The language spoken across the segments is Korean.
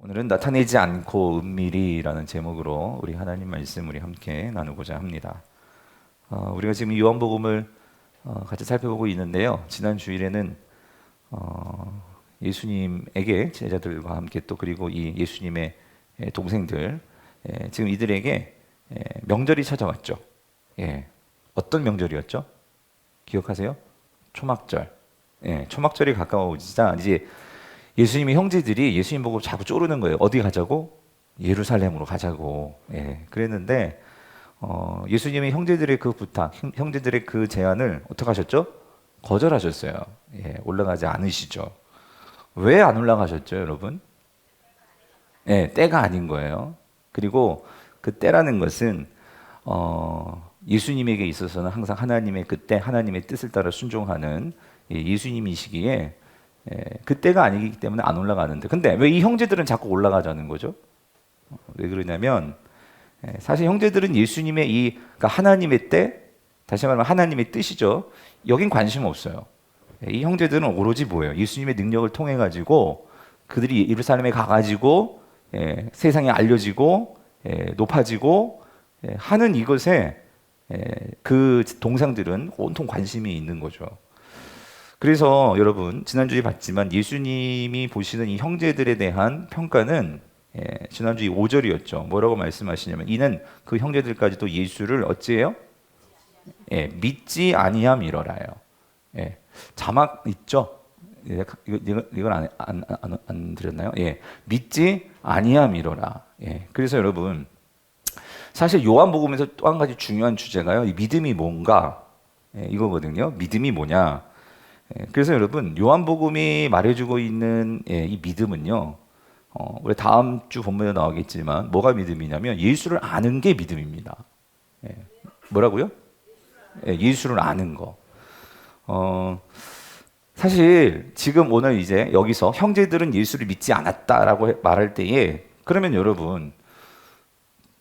오늘은 나타내지 않고 은밀히라는 제목으로 우리 하나님 말씀 우리 함께 나누고자 합니다. 우리가 지금 요한복음을 같이 살펴보고 있는데요. 지난 주일에는 예수님에게 제자들과 함께 또 그리고 이 예수님의 동생들 지금 이들에게 명절이 찾아왔죠. 어떤 명절이었죠? 기억하세요? 초막절. 초막절이 가까워지자 이제 예수님의 형제들이 예수님 보고 자꾸 쪼르는 거예요. 어디 가자고? 예루살렘으로 가자고. 그랬는데 예수님의 형제들의 그 부탁, 형제들의 그 제안을 어떻게 하셨죠? 거절하셨어요. 올라가지 않으시죠. 왜 안 올라가셨죠, 여러분? 때가 아닌 거예요. 그리고 그 때라는 것은 예수님에게 있어서는 항상 하나님의 그때 하나님의 뜻을 따라 순종하는 예수님이시기에 그때가 아니기 때문에 안 올라가는데, 근데 왜 이 형제들은 자꾸 올라가자는 거죠? 왜 그러냐면 사실 형제들은 예수님의 그러니까 하나님의 때, 다시 말하면 하나님의 뜻이죠. 여긴 관심 없어요. 이 형제들은 오로지 뭐예요? 예수님의 능력을 통해 가지고 그들이 예루살렘에 가가지고 세상에 알려지고 높아지고 하는 이것에 그 동상들은 온통 관심이 있는 거죠. 그래서 여러분 지난주에 봤지만 예수님이 보시는 이 형제들에 대한 평가는 지난주 5절이었죠. 뭐라고 말씀하시냐면 이는 그 형제들까지도 예수를 어찌해요? 믿지 아니함이러라요. 자막 있죠? 이걸 안 드렸나요? 믿지 아니함이러라. 그래서 여러분 사실 요한복음에서 또 한 가지 중요한 주제가요. 이 믿음이 뭔가 이거거든요. 믿음이 뭐냐? 그래서 여러분 요한복음이 말해주고 있는 이 믿음은요, 우리 다음 주 본문에 나오겠지만 뭐가 믿음이냐면 예수를 아는 게 믿음입니다. 뭐라고요? 예수를 아는 거. 사실 지금 오늘 이제 여기서 형제들은 예수를 믿지 않았다라고 말할 때에 그러면 여러분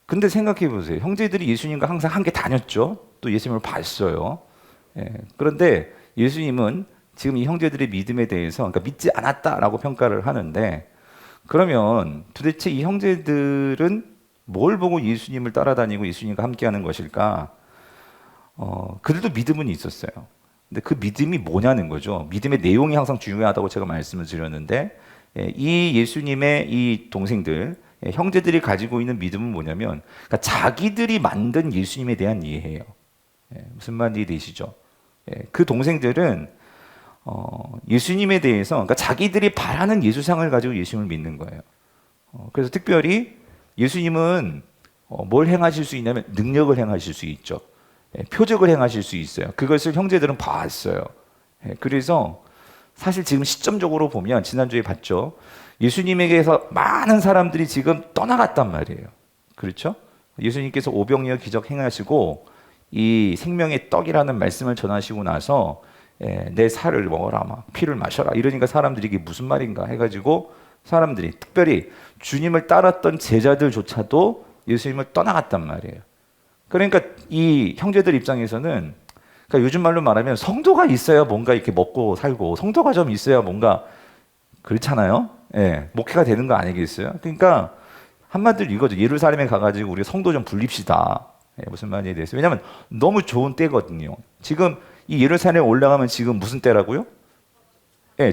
근데 생각해 보세요. 형제들이 예수님과 항상 함께 다녔죠. 또 예수님을 봤어요. 그런데 예수님은 지금 이 형제들의 믿음에 대해서 그러니까 믿지 않았다라고 평가를 하는데, 그러면 도대체 이 형제들은 뭘 보고 예수님을 따라다니고 예수님과 함께하는 것일까? 그들도 믿음은 있었어요. 근데 그 믿음이 뭐냐는 거죠. 믿음의 내용이 항상 중요하다고 제가 말씀을 드렸는데, 이 예수님의 이 동생들, 형제들이 가지고 있는 믿음은 뭐냐면, 그러니까 자기들이 만든 예수님에 대한 이해예요. 무슨 말인지 되시죠? 그 동생들은 예수님에 대해서, 그러니까 자기들이 바라는 예수상을 가지고 예수님을 믿는 거예요. 그래서 특별히 예수님은 뭘 행하실 수 있냐면 능력을 행하실 수 있죠. 표적을 행하실 수 있어요. 그것을 형제들은 봤어요. 그래서 사실 지금 시점적으로 보면 지난주에 봤죠. 예수님에게서 많은 사람들이 지금 떠나갔단 말이에요. 그렇죠? 예수님께서 오병이어 기적 행하시고 이 생명의 떡이라는 말씀을 전하시고 나서 내 살을 먹어라, 막 피를 마셔라 이러니까 사람들이 이게 무슨 말인가 해가지고 사람들이 특별히 주님을 따랐던 제자들조차도 예수님을 떠나갔단 말이에요. 그러니까 이 형제들 입장에서는, 그러니까 요즘 말로 말하면 성도가 있어야 뭔가 이렇게 먹고 살고 성도가 좀 있어야 뭔가 그렇잖아요. 목회가 되는 거 아니겠어요? 그러니까 한마디로 이거죠. 예루살렘에 가가지고 우리 성도 좀 불립시다. 무슨 말인지 되겠어요? 왜냐하면 너무 좋은 때거든요. 지금 이 예루살렘에 올라가면 지금 무슨 때라고요?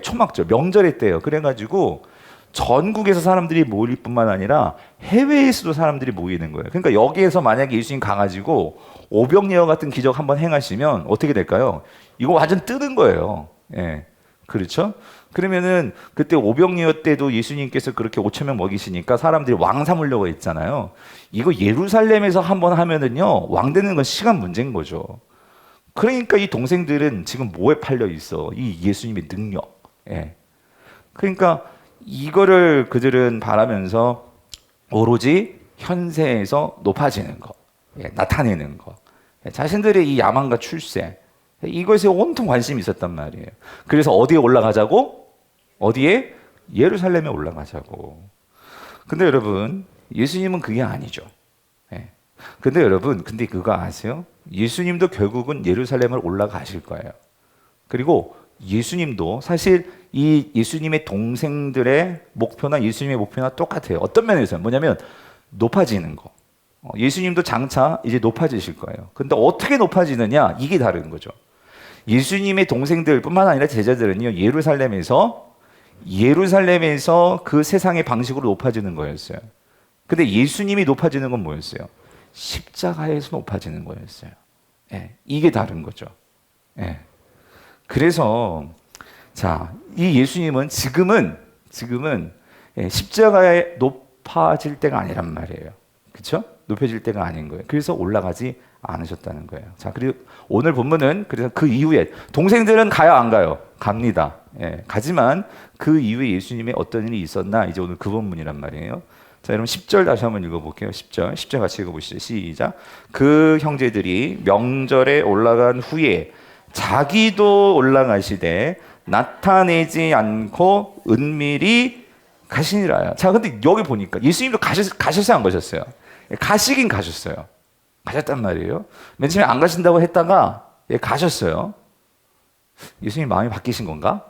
초막절, 명절의 때예요. 그래가지고 전국에서 사람들이 모일 뿐만 아니라 해외에서도 사람들이 모이는 거예요. 그러니까 여기에서 만약에 예수님 가가지고 오병이어 같은 기적 한번 행하시면 어떻게 될까요? 이거 완전 뜨는 거예요. 그렇죠? 그러면은 그때 오병이어 때도 예수님께서 그렇게 5천 명 먹이시니까 사람들이 왕 삼으려고 했잖아요. 이거 예루살렘에서 한번 하면은요, 왕 되는 건 시간 문제인 거죠. 그러니까 이 동생들은 지금 뭐에 팔려 있어? 이 예수님의 능력. 그러니까 이거를 그들은 바라면서 오로지 현세에서 높아지는 거, 나타내는 거, 자신들의 이 야망과 출세, 이것에 온통 관심이 있었단 말이에요. 그래서 어디에 올라가자고? 어디에? 예루살렘에 올라가자고. 근데 여러분, 예수님은 그게 아니죠. 근데 여러분, 근데 그거 아세요? 예수님도 결국은 예루살렘을 올라가실 거예요. 그리고 예수님도 사실 이 예수님의 동생들의 목표나 예수님의 목표나 똑같아요. 어떤 면에서는 뭐냐면 높아지는 거. 예수님도 장차 이제 높아지실 거예요. 근데 어떻게 높아지느냐? 이게 다른 거죠. 예수님의 동생들뿐만 아니라 제자들은요, 예루살렘에서 그 세상의 방식으로 높아지는 거였어요. 근데 예수님이 높아지는 건 뭐였어요? 십자가에서 높아지는 거였어요. 예, 이게 다른 거죠. 예. 그래서 자, 이 예수님은 지금은 예, 십자가에 높아질 때가 아니란 말이에요. 그렇죠? 높여질 때가 아닌 거예요. 그래서 올라가지 않으셨다는 거예요. 자, 그리고 오늘 본문은 그래서 그 이후에 동생들은 가요, 안 가요? 갑니다. 예, 가지만 그 이후에 예수님의 어떤 일이 있었나 이제 오늘 그 본문이란 말이에요. 자, 여러분 10절 다시 한번 읽어볼게요. 10절 같이 읽어보시죠. 시작. 그 형제들이 명절에 올라간 후에 자기도 올라가시되 나타내지 않고 은밀히 가시니라. 자, 근데 여기 보니까 예수님도 가셨어요, 안 가셨어요? 가시긴 가셨어요. 가셨단 말이에요. 맨 처음에 안 가신다고 했다가 가셨어요. 예수님 마음이 바뀌신 건가?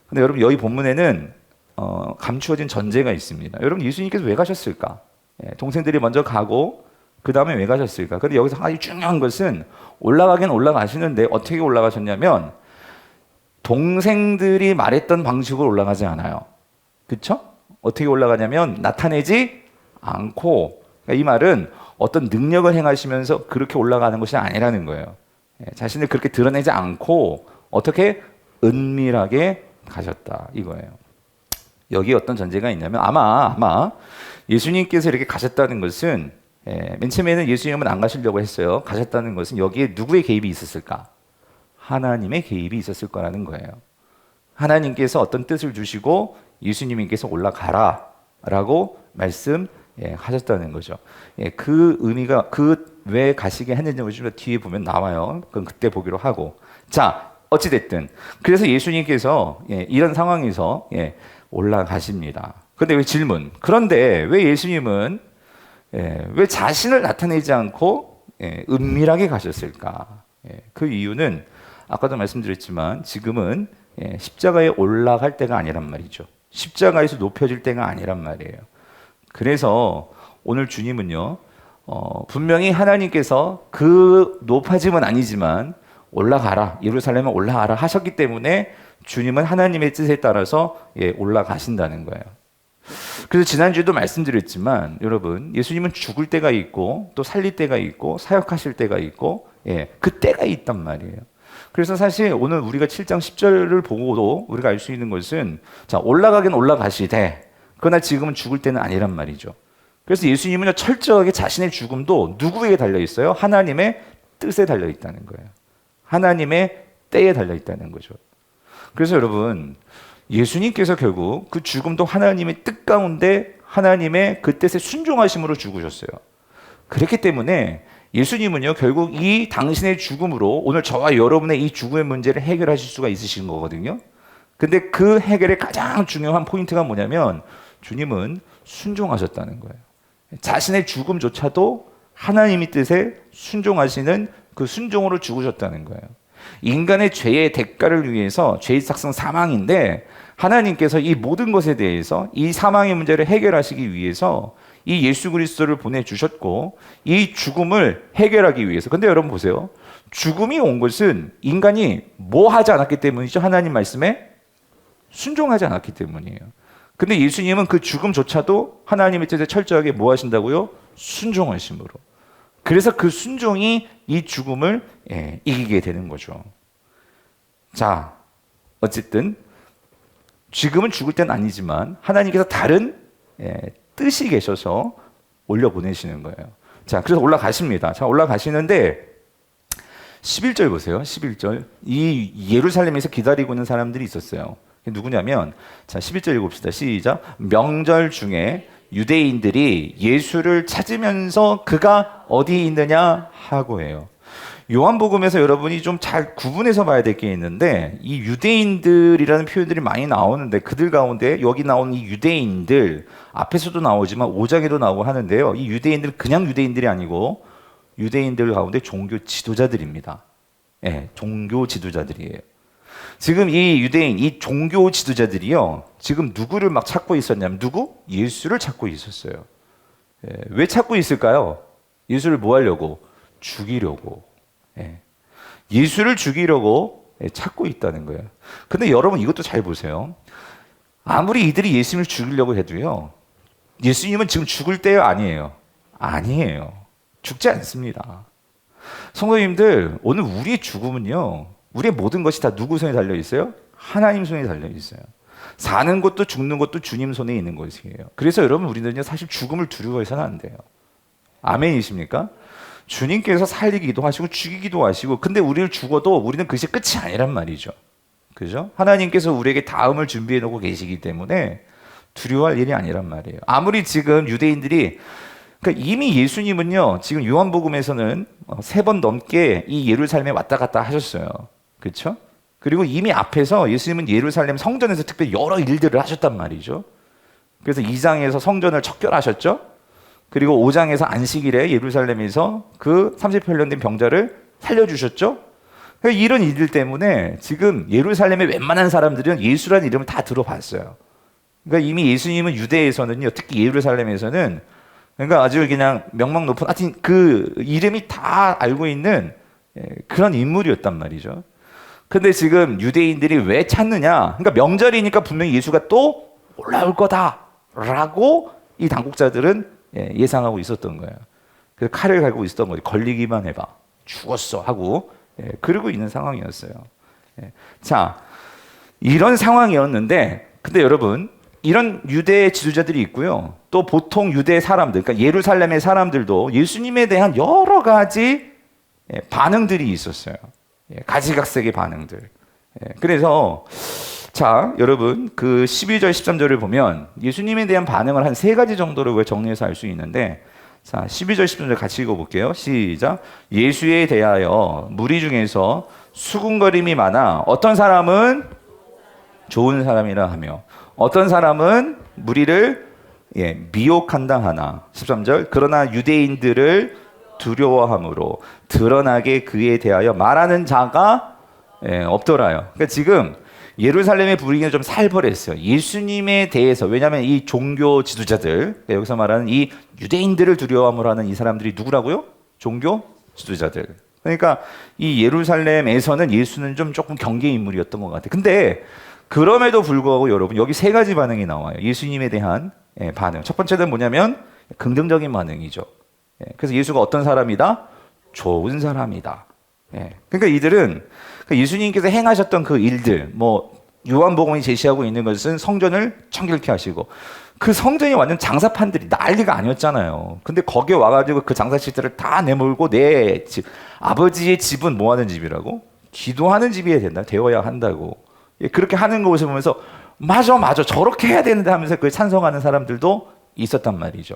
근데 여러분 여기 본문에는 감추어진 전제가 있습니다. 여러분 예수님께서 왜 가셨을까? 동생들이 먼저 가고 그 다음에 왜 가셨을까? 근데 여기서 아주 중요한 것은 올라가긴 올라가시는데 어떻게 올라가셨냐면 동생들이 말했던 방식으로 올라가지 않아요. 그렇죠? 어떻게 올라가냐면 나타내지 않고, 그러니까 이 말은 어떤 능력을 행하시면서 그렇게 올라가는 것이 아니라는 거예요. 자신을 그렇게 드러내지 않고 어떻게 은밀하게 가셨다 이거예요. 여기 어떤 전제가 있냐면 아마 예수님께서 이렇게 가셨다는 것은 맨 처음에는 예수님은 안 가시려고 했어요. 가셨다는 것은 여기에 누구의 개입이 있었을까? 하나님의 개입이 있었을 거라는 거예요. 하나님께서 어떤 뜻을 주시고 예수님께서 올라가라 라고 말씀하셨다는 거죠. 그 의미가 왜 가시게 했는지 좀 뒤에 보면 나와요. 그건 그때 보기로 하고. 자, 어찌됐든 그래서 예수님께서 이런 상황에서 올라가십니다. 근데 왜 질문? 그런데 왜 예수님은 왜 자신을 나타내지 않고 은밀하게 가셨을까? 그 이유는 아까도 말씀드렸지만 지금은 십자가에 올라갈 때가 아니란 말이죠. 십자가에서 높여질 때가 아니란 말이에요. 그래서 오늘 주님은요, 분명히 하나님께서 그 높아짐은 아니지만 올라가라, 예루살렘에 올라가라 하셨기 때문에 주님은 하나님의 뜻에 따라서 올라가신다는 거예요. 그래서 지난주에도 말씀드렸지만 여러분 예수님은 죽을 때가 있고 또 살릴 때가 있고 사역하실 때가 있고 그 때가 있단 말이에요. 그래서 사실 오늘 우리가 7장 10절을 보고도 우리가 알 수 있는 것은 자, 올라가긴 올라가시되 그러나 지금은 죽을 때는 아니란 말이죠. 그래서 예수님은 철저하게 자신의 죽음도 누구에게 달려 있어요? 하나님의 뜻에 달려 있다는 거예요. 하나님의 때에 달려 있다는 거죠. 그래서 여러분 예수님께서 결국 그 죽음도 하나님의 뜻 가운데 하나님의 그 뜻에 순종하심으로 죽으셨어요. 그렇기 때문에 예수님은요 결국 이 당신의 죽음으로 오늘 저와 여러분의 이 죽음의 문제를 해결하실 수가 있으신 거거든요. 근데 그 해결의 가장 중요한 포인트가 뭐냐면 주님은 순종하셨다는 거예요. 자신의 죽음조차도 하나님의 뜻에 순종하시는 그 순종으로 죽으셨다는 거예요. 인간의 죄의 대가를 위해서 죄의 삭성 사망인데 하나님께서 이 모든 것에 대해서 이 사망의 문제를 해결하시기 위해서 이 예수 그리스도를 보내주셨고 이 죽음을 해결하기 위해서. 근데 여러분 보세요. 죽음이 온 것은 인간이 뭐 하지 않았기 때문이죠. 하나님 말씀에 순종하지 않았기 때문이에요. 근데 예수님은 그 죽음조차도 하나님의 뜻에 철저하게 뭐 하신다고요? 순종하심으로. 그래서 그 순종이 이 죽음을 이기게 되는 거죠. 자, 어쨌든 지금은 죽을 때는 아니지만 하나님께서 다른 뜻이 계셔서 올려보내시는 거예요. 자, 그래서 올라가십니다. 자, 올라가시는데 11절 보세요. 11절. 이 예루살렘에서 기다리고 있는 사람들이 있었어요. 누구냐면 자, 11절 읽읍시다. 시작. 명절 중에 유대인들이 예수를 찾으면서 그가 어디 있느냐 하고 해요. 요한복음에서 여러분이 좀 잘 구분해서 봐야 될 게 있는데 이 유대인들이라는 표현들이 많이 나오는데 그들 가운데 여기 나온 이 유대인들 앞에서도 나오지만 5장에도 나오고 하는데요. 이 유대인들 그냥 유대인들이 아니고 유대인들 가운데 종교 지도자들입니다. 종교 지도자들이에요. 지금 이 유대인, 이 종교 지도자들이요, 지금 누구를 막 찾고 있었냐면, 누구? 예수를 찾고 있었어요. 예, 왜 찾고 있을까요? 예수를 뭐 하려고? 죽이려고. 예, 예수를 죽이려고 찾고 있다는 거예요. 근데 여러분 이것도 잘 보세요. 아무리 이들이 예수님을 죽이려고 해도요, 예수님은 지금 죽을 때요, 아니에요? 아니에요. 죽지 않습니다. 성도님들, 오늘 우리의 죽음은요, 우리의 모든 것이 다 누구 손에 달려 있어요? 하나님 손에 달려 있어요. 사는 것도 죽는 것도 주님 손에 있는 것이에요. 그래서 여러분, 우리는요, 사실 죽음을 두려워해서는 안 돼요. 아멘이십니까? 주님께서 살리기도 하시고 죽이기도 하시고, 근데 우리를 죽어도 우리는 그것이 끝이 아니란 말이죠. 그죠? 하나님께서 우리에게 다음을 준비해 놓고 계시기 때문에 두려워할 일이 아니란 말이에요. 아무리 지금 유대인들이, 그러니까 이미 예수님은요, 지금 요한복음에서는 3번 넘게 이 예루살렘에 왔다 갔다 하셨어요. 그렇죠? 그리고 이미 앞에서 예수님은 예루살렘 성전에서 특별히 여러 일들을 하셨단 말이죠. 그래서 2장에서 성전을 척결하셨죠. 그리고 5장에서 안식일에 예루살렘에서 그 38년 된 병자를 살려주셨죠. 그러니까 이런 일들 때문에 지금 예루살렘의 웬만한 사람들은 예수라는 이름을 다 들어봤어요. 그러니까 이미 예수님은 유대에서는요, 특히 예루살렘에서는, 그러니까 아주 그냥 명망 높은, 하여튼 그 이름이 다 알고 있는 그런 인물이었단 말이죠. 근데 지금 유대인들이 왜 찾느냐? 그러니까 명절이니까 분명히 예수가 또 올라올 거다라고 이 당국자들은 예상하고 있었던 거예요. 그래서 칼을 갈고 있었던 거지. 걸리기만 해봐. 죽었어 하고 그러고 있는 상황이었어요. 자, 이런 상황이었는데, 근데 여러분, 이런 유대 지도자들이 있고요. 또 보통 유대 사람들, 그러니까 예루살렘의 사람들도 예수님에 대한 여러 가지 반응들이 있었어요. 가지각색의 반응들. 그래서 자, 여러분, 그 12절, 13절을 보면 예수님에 대한 반응을 한 3가지 정도로 정리해서 알 수 있는데, 자, 12절, 13절 같이 읽어볼게요. 시작. 예수에 대하여 무리 중에서 수군거림이 많아 어떤 사람은 좋은 사람이라 하며 어떤 사람은 무리를 미혹한다 하나. 13절. 그러나 유대인들을 두려워함으로 드러나게 그에 대하여 말하는 자가 없더라요. 그러니까 지금 예루살렘의 분위기가 좀 살벌했어요. 예수님에 대해서. 왜냐하면 이 종교 지도자들, 여기서 말하는 이 유대인들을 두려워함으로 하는 이 사람들이 누구라고요? 종교 지도자들. 그러니까 이 예루살렘에서는 예수는 좀 조금 경계 인물이었던 것 같아요. 근데 그럼에도 불구하고 여러분, 여기 3가지 반응이 나와요. 예수님에 대한 반응. 첫 번째는 뭐냐면 긍정적인 반응이죠. 그래서 예수가 어떤 사람이다? 좋은 사람이다. 그러니까 이들은 예수님께서 행하셨던 그 일들, 뭐 요한복음이 제시하고 있는 것은 성전을 청결케 하시고, 그 성전이 완전 장사판들이 난리가 아니었잖아요. 근데 거기에 와가지고 그 장사실들을 다 내몰고 내 집, 아버지의 집은 뭐 하는 집이라고? 기도하는 집이어야 된다. 되어야 한다고. 그렇게 하는 것을 보면서 맞아 저렇게 해야 되는데 하면서 그걸 찬성하는 사람들도 있었단 말이죠.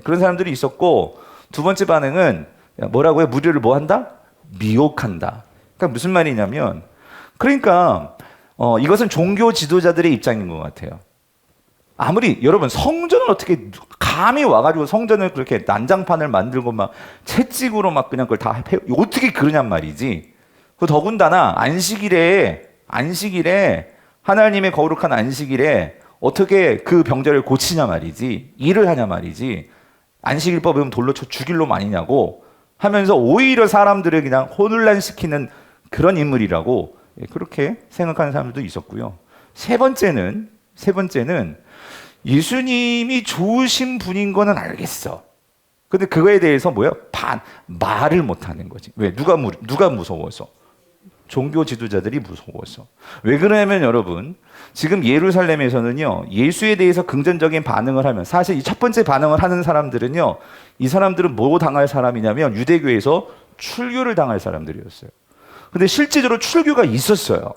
그런 사람들이 있었고, 두 번째 반응은 뭐라고요? 무리를 뭐 한다? 미혹한다. 그러니까 무슨 말이냐면, 그러니까 이것은 종교 지도자들의 입장인 것 같아요. 아무리 여러분 성전을 어떻게 감히 와가지고 성전을 그렇게 난장판을 만들고 막 채찍으로 막 그냥 그걸 다 어떻게 그러냔 말이지. 그 더군다나 안식일에 하나님의 거룩한 안식일에 어떻게 그 병자를 고치냐 말이지, 일을 하냐 말이지. 안식일법은 돌로 쳐 죽일 놈 아니냐고 하면서 오히려 사람들을 그냥 혼란시키는 그런 인물이라고 그렇게 생각하는 사람들도 있었고요. 세 번째는 예수님이 좋으신 분인 거는 알겠어. 근데 그거에 대해서 말을 못하는 거지. 왜? 누가 무서워서? 종교 지도자들이 무서워서. 왜 그러냐면 여러분, 지금 예루살렘에서는요, 예수에 대해서 긍정적인 반응을 하면, 사실 이 첫 번째 반응을 하는 사람들은요, 이 사람들은 뭐 당할 사람이냐면 유대교에서 출교를 당할 사람들이었어요. 근데 실제적으로 출교가 있었어요.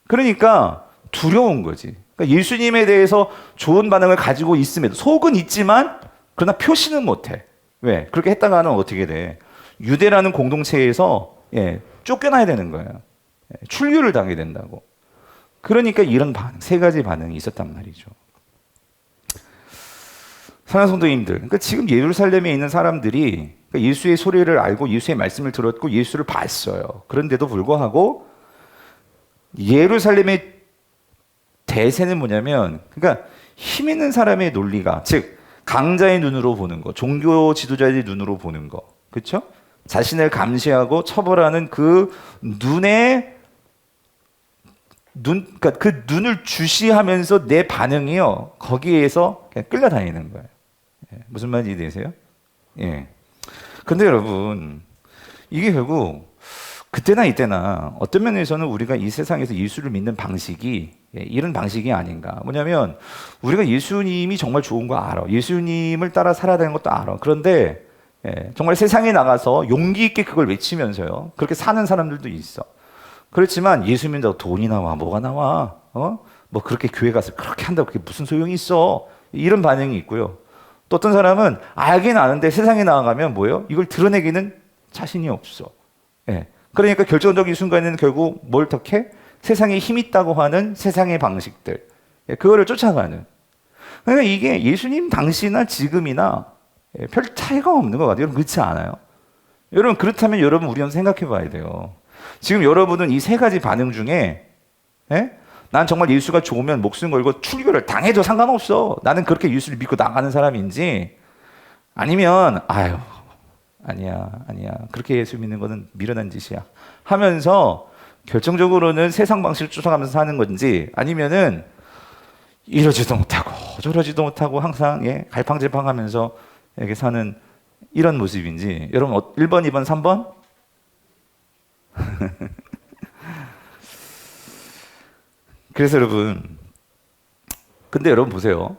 그러니까 두려운 거지. 그러니까 예수님에 대해서 좋은 반응을 가지고 있음에도, 속은 있지만 그러나 표시는 못해. 왜? 그렇게 했다가 는 어떻게 돼? 유대라는 공동체에서 쫓겨나야 되는 거예요. 출교를 당해야 된다고. 그러니까 이런 반응, 3가지 반응이 있었단 말이죠. 사랑하는 성도님들, 그러니까 지금 예루살렘에 있는 사람들이 예수의 소리를 알고 예수의 말씀을 들었고 예수를 봤어요. 그런데도 불구하고 예루살렘의 대세는 뭐냐면, 그러니까 힘 있는 사람의 논리가, 즉 강자의 눈으로 보는 거, 종교 지도자의 눈으로 보는 거, 그렇죠? 자신을 감시하고 처벌하는 그 그러니까 그 눈을 주시하면서 내 반응이요, 거기에서 그냥 끌려다니는 거예요. 무슨 말인지 이해되세요? 예. 근데 여러분, 이게 결국 그때나 이때나 어떤 면에서는 우리가 이 세상에서 예수를 믿는 방식이 이런 방식이 아닌가. 뭐냐면 우리가 예수님이 정말 좋은 거 알아. 예수님을 따라 살아야 되는 것도 알아. 그런데 정말 세상에 나가서 용기 있게 그걸 외치면서요, 그렇게 사는 사람들도 있어. 그렇지만 예수 믿는다고 돈이 나와, 뭐가 나와? 뭐 그렇게 교회 가서 그렇게 한다고 그게 무슨 소용이 있어? 이런 반응이 있고요. 또 어떤 사람은 알긴 아는데 세상에 나가면 뭐예요? 이걸 드러내기는 자신이 없어. 예. 그러니까 결정적인 순간에는 결국 뭘 덕해? 세상에 힘 있다고 하는 세상의 방식들, 그거를 쫓아가는. 그러니까 이게 예수님 당시나 지금이나 별 차이가 없는 것 같아요. 여러분 그렇지 않아요? 여러분 그렇다면 여러분 우리는 생각해 봐야 돼요. 지금 여러분은 이 세 가지 반응 중에 난 정말 예수가 좋으면 목숨 걸고 출교를 당해도 상관없어, 나는 그렇게 예수를 믿고 나가는 사람인지, 아니면 아니야 그렇게 예수 믿는 거는 미련한 짓이야 하면서 결정적으로는 세상 방식을 쫓아가면서 사는 건지, 아니면은 이러지도 못하고 저러지도 못하고 항상 갈팡질팡하면서 이렇게 사는 이런 모습인지. 여러분 1번, 2번, 3번? 그래서 여러분, 근데 여러분 보세요.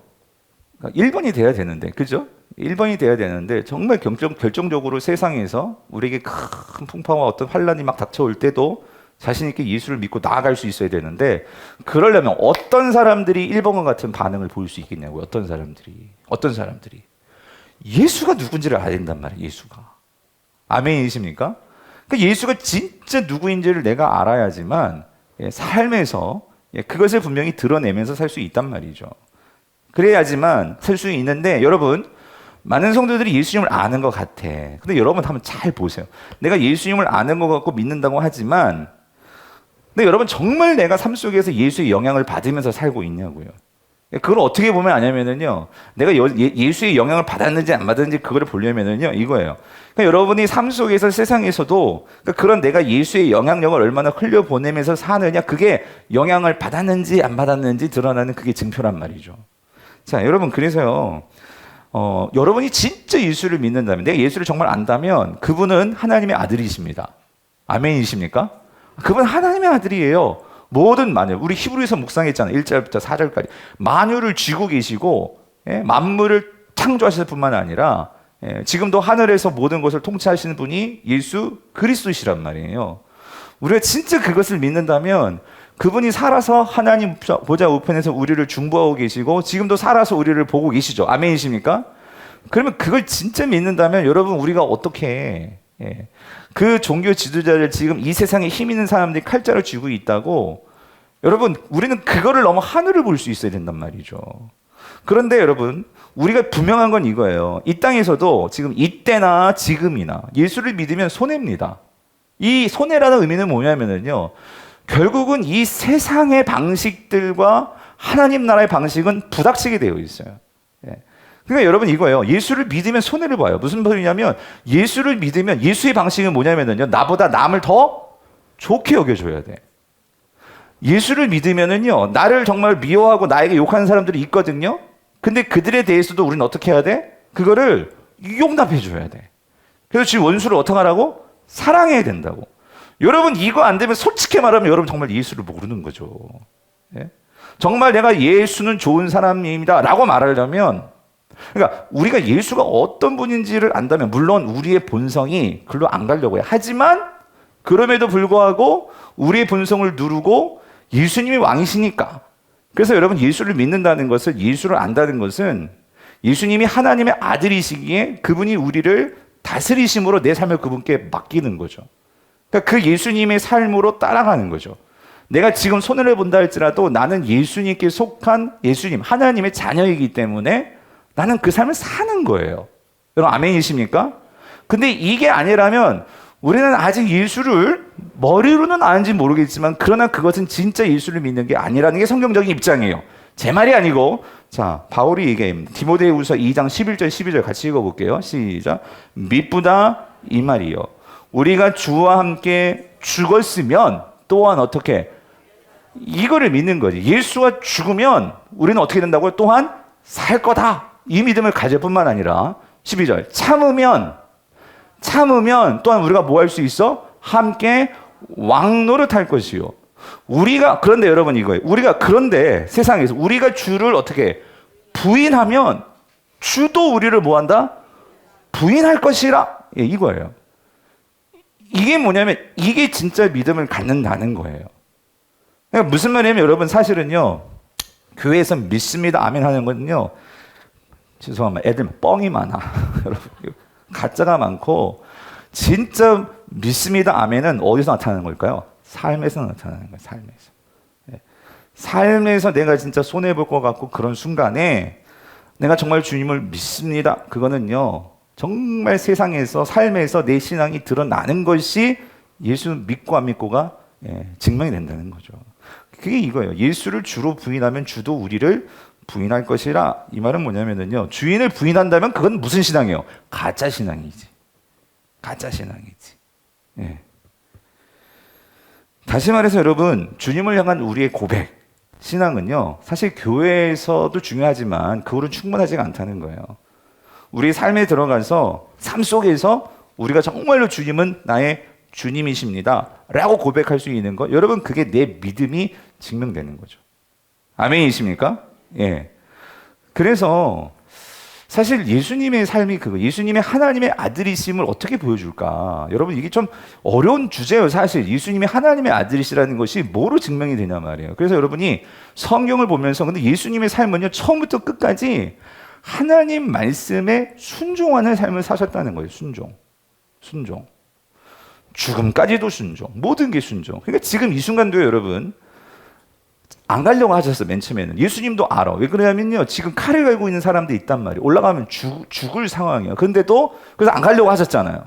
1번이 돼야 되는데, 그죠? 1번이 돼야 되는데 정말 결정적으로 세상에서 우리에게 큰 풍파와 어떤 환란이 막 닥쳐올 때도 자신 있게 예수를 믿고 나아갈 수 있어야 되는데, 그러려면 어떤 사람들이 1번과 같은 반응을 보일 수 있겠냐고요. 어떤 사람들이 예수가 누군지를 알아야 된단 말이에요. 예수가. 아멘이십니까? 그러니까 예수가 진짜 누구인지를 내가 알아야지만 삶에서 그것을 분명히 드러내면서 살 수 있단 말이죠. 그래야지만 살 수 있는데, 여러분 많은 성도들이 예수님을 아는 것 같아. 근데 여러분 한번 잘 보세요. 내가 예수님을 아는 것 같고 믿는다고 하지만, 근데 여러분 정말 내가 삶 속에서 예수의 영향을 받으면서 살고 있냐고요. 그걸 어떻게 보면 아냐면은요, 내가 예수의 영향을 받았는지 안 받았는지 그거를 보려면은요, 이거예요. 그러니까 여러분이 삶 속에서 세상에서도 그런 내가 예수의 영향력을 얼마나 흘려보내면서 사느냐, 그게 영향을 받았는지 안 받았는지 드러나는 그게 증표란 말이죠. 자, 여러분 그래서요, 여러분이 진짜 예수를 믿는다면, 내가 예수를 정말 안다면 그분은 하나님의 아들이십니다. 아멘이십니까? 그분 하나님의 아들이에요. 모든 만유, 우리 히브리서 묵상했잖아요. 1절부터 4절까지 만유를 쥐고 계시고 만물을 창조하실 뿐만 아니라 지금도 하늘에서 모든 것을 통치하시는 분이 예수 그리스도시란 말이에요. 우리가 진짜 그것을 믿는다면 그분이 살아서 하나님 보좌 우편에서 우리를 중보하고 계시고 지금도 살아서 우리를 보고 계시죠. 아멘이십니까? 그러면 그걸 진짜 믿는다면 여러분, 우리가 어떻게 그 종교 지도자들, 지금 이 세상에 힘 있는 사람들이 칼자를 쥐고 있다고, 여러분 우리는 그거를 넘어 하늘을 볼 수 있어야 된단 말이죠. 그런데 여러분, 우리가 분명한 건 이거예요. 이 땅에서도 지금 이때나 지금이나 예수를 믿으면 손해입니다. 이 손해라는 의미는 뭐냐면요, 결국은 이 세상의 방식들과 하나님 나라의 방식은 부닥치게 되어 있어요. 그러니까 여러분 이거예요. 예수를 믿으면 손해를 봐요. 무슨 소리냐면, 예수를 믿으면 예수의 방식은 뭐냐면요, 나보다 남을 더 좋게 여겨줘야 돼. 예수를 믿으면은요, 나를 정말 미워하고 나에게 욕하는 사람들이 있거든요. 근데 그들에 대해서도 우리는 어떻게 해야 돼? 그거를 용납해 줘야 돼. 그래서 지금 원수를 어떻게 하라고? 사랑해야 된다고. 여러분 이거 안 되면 솔직히 말하면 여러분 정말 예수를 모르는 거죠. 정말 내가 예수는 좋은 사람입니다 라고 말하려면, 그러니까 우리가 예수가 어떤 분인지를 안다면, 물론 우리의 본성이 글로 안 가려고 해. 하지만 그럼에도 불구하고 우리의 본성을 누르고 예수님이 왕이시니까. 그래서 여러분, 예수를 믿는다는 것은, 예수를 안다는 것은 예수님이 하나님의 아들이시기에 그분이 우리를 다스리심으로 내 삶을 그분께 맡기는 거죠. 그러니까 그 예수님의 삶으로 따라가는 거죠. 내가 지금 손해를 본다 할지라도 나는 예수님께 속한 예수님, 하나님의 자녀이기 때문에 나는 그 삶을 사는 거예요. 여러분 아멘이십니까? 근데 이게 아니라면 우리는 아직 예수를 머리로는 아는지 모르겠지만 그러나 그것은 진짜 예수를 믿는 게 아니라는 게 성경적인 입장이에요. 제 말이 아니고 자 바울이 얘기합니다. 디모데후서 2장 11절 12절 같이 읽어볼게요. 시작. 미쁘다 이 말이요. 우리가 주와 함께 죽었으면 또한 어떻게 이거를 믿는 거지. 예수와 죽으면 우리는 어떻게 된다고요? 또한 살 거다. 이 믿음을 가질 뿐만 아니라 12절 참으면 또한 우리가 뭐 할 수 있어? 함께 왕노릇할 것이요. 우리가 그런데 여러분 이거예요. 우리가 그런데 세상에서 우리가 주를 어떻게 부인하면 주도 우리를 뭐 한다? 부인할 것이라. 예, 이거예요. 이게 뭐냐면 이게 진짜 믿음을 갖는다는 거예요. 그러니까 무슨 말이냐면 여러분 사실은요. 교회에서 믿습니다 아멘 하는 거는요. 죄송합니다. 애들 뻥이 많아. 여러분 가짜가 많고 진짜 믿습니다 아멘은 어디서 나타나는 걸까요? 삶에서 나타나는 거예요. 삶에서. 네. 삶에서 내가 진짜 손해볼 것 같고 그런 순간에 내가 정말 주님을 믿습니다. 그거는요. 정말 세상에서 삶에서 내 신앙이 드러나는 것이 예수 믿고 안 믿고가 증명이 된다는 거죠. 그게 이거예요. 예수를 주로 부인하면 주도 우리를 부인할 것이라. 이 말은 뭐냐면요. 주인을 부인한다면 그건 무슨 신앙이에요? 가짜 신앙이지. 가짜 신앙이지. 예. 다시 말해서 여러분, 주님을 향한 우리의 고백, 신앙은요, 사실 교회에서도 중요하지만 그거는 충분하지가 않다는 거예요. 우리 삶에 들어가서 삶 속에서 우리가 정말로 주님은 나의 주님이십니다 라고 고백할 수 있는 것, 여러분 그게 내 믿음이 증명되는 거죠. 아멘이십니까? 예. 그래서 사실 예수님의 삶이 그거, 예수님의 하나님의 아들이심을 어떻게 보여줄까? 여러분 이게 좀 어려운 주제예요. 사실 예수님이 하나님의 아들이시라는 것이 뭐로 증명이 되냐 말이에요. 그래서 여러분이 성경을 보면서 근데 예수님의 삶은요 처음부터 끝까지 하나님 말씀에 순종하는 삶을 사셨다는 거예요. 순종. 죽음까지도 순종. 모든 게 순종. 그러니까 지금 이 순간도요, 여러분. 안 가려고 하셨어요, 맨 처음에는. 예수님도 알아. 왜 그러냐면요, 지금 칼을 갈고 있는 사람도 있단 말이에요. 올라가면 죽을 상황이에요. 근데도, 그래서 안 가려고 하셨잖아요.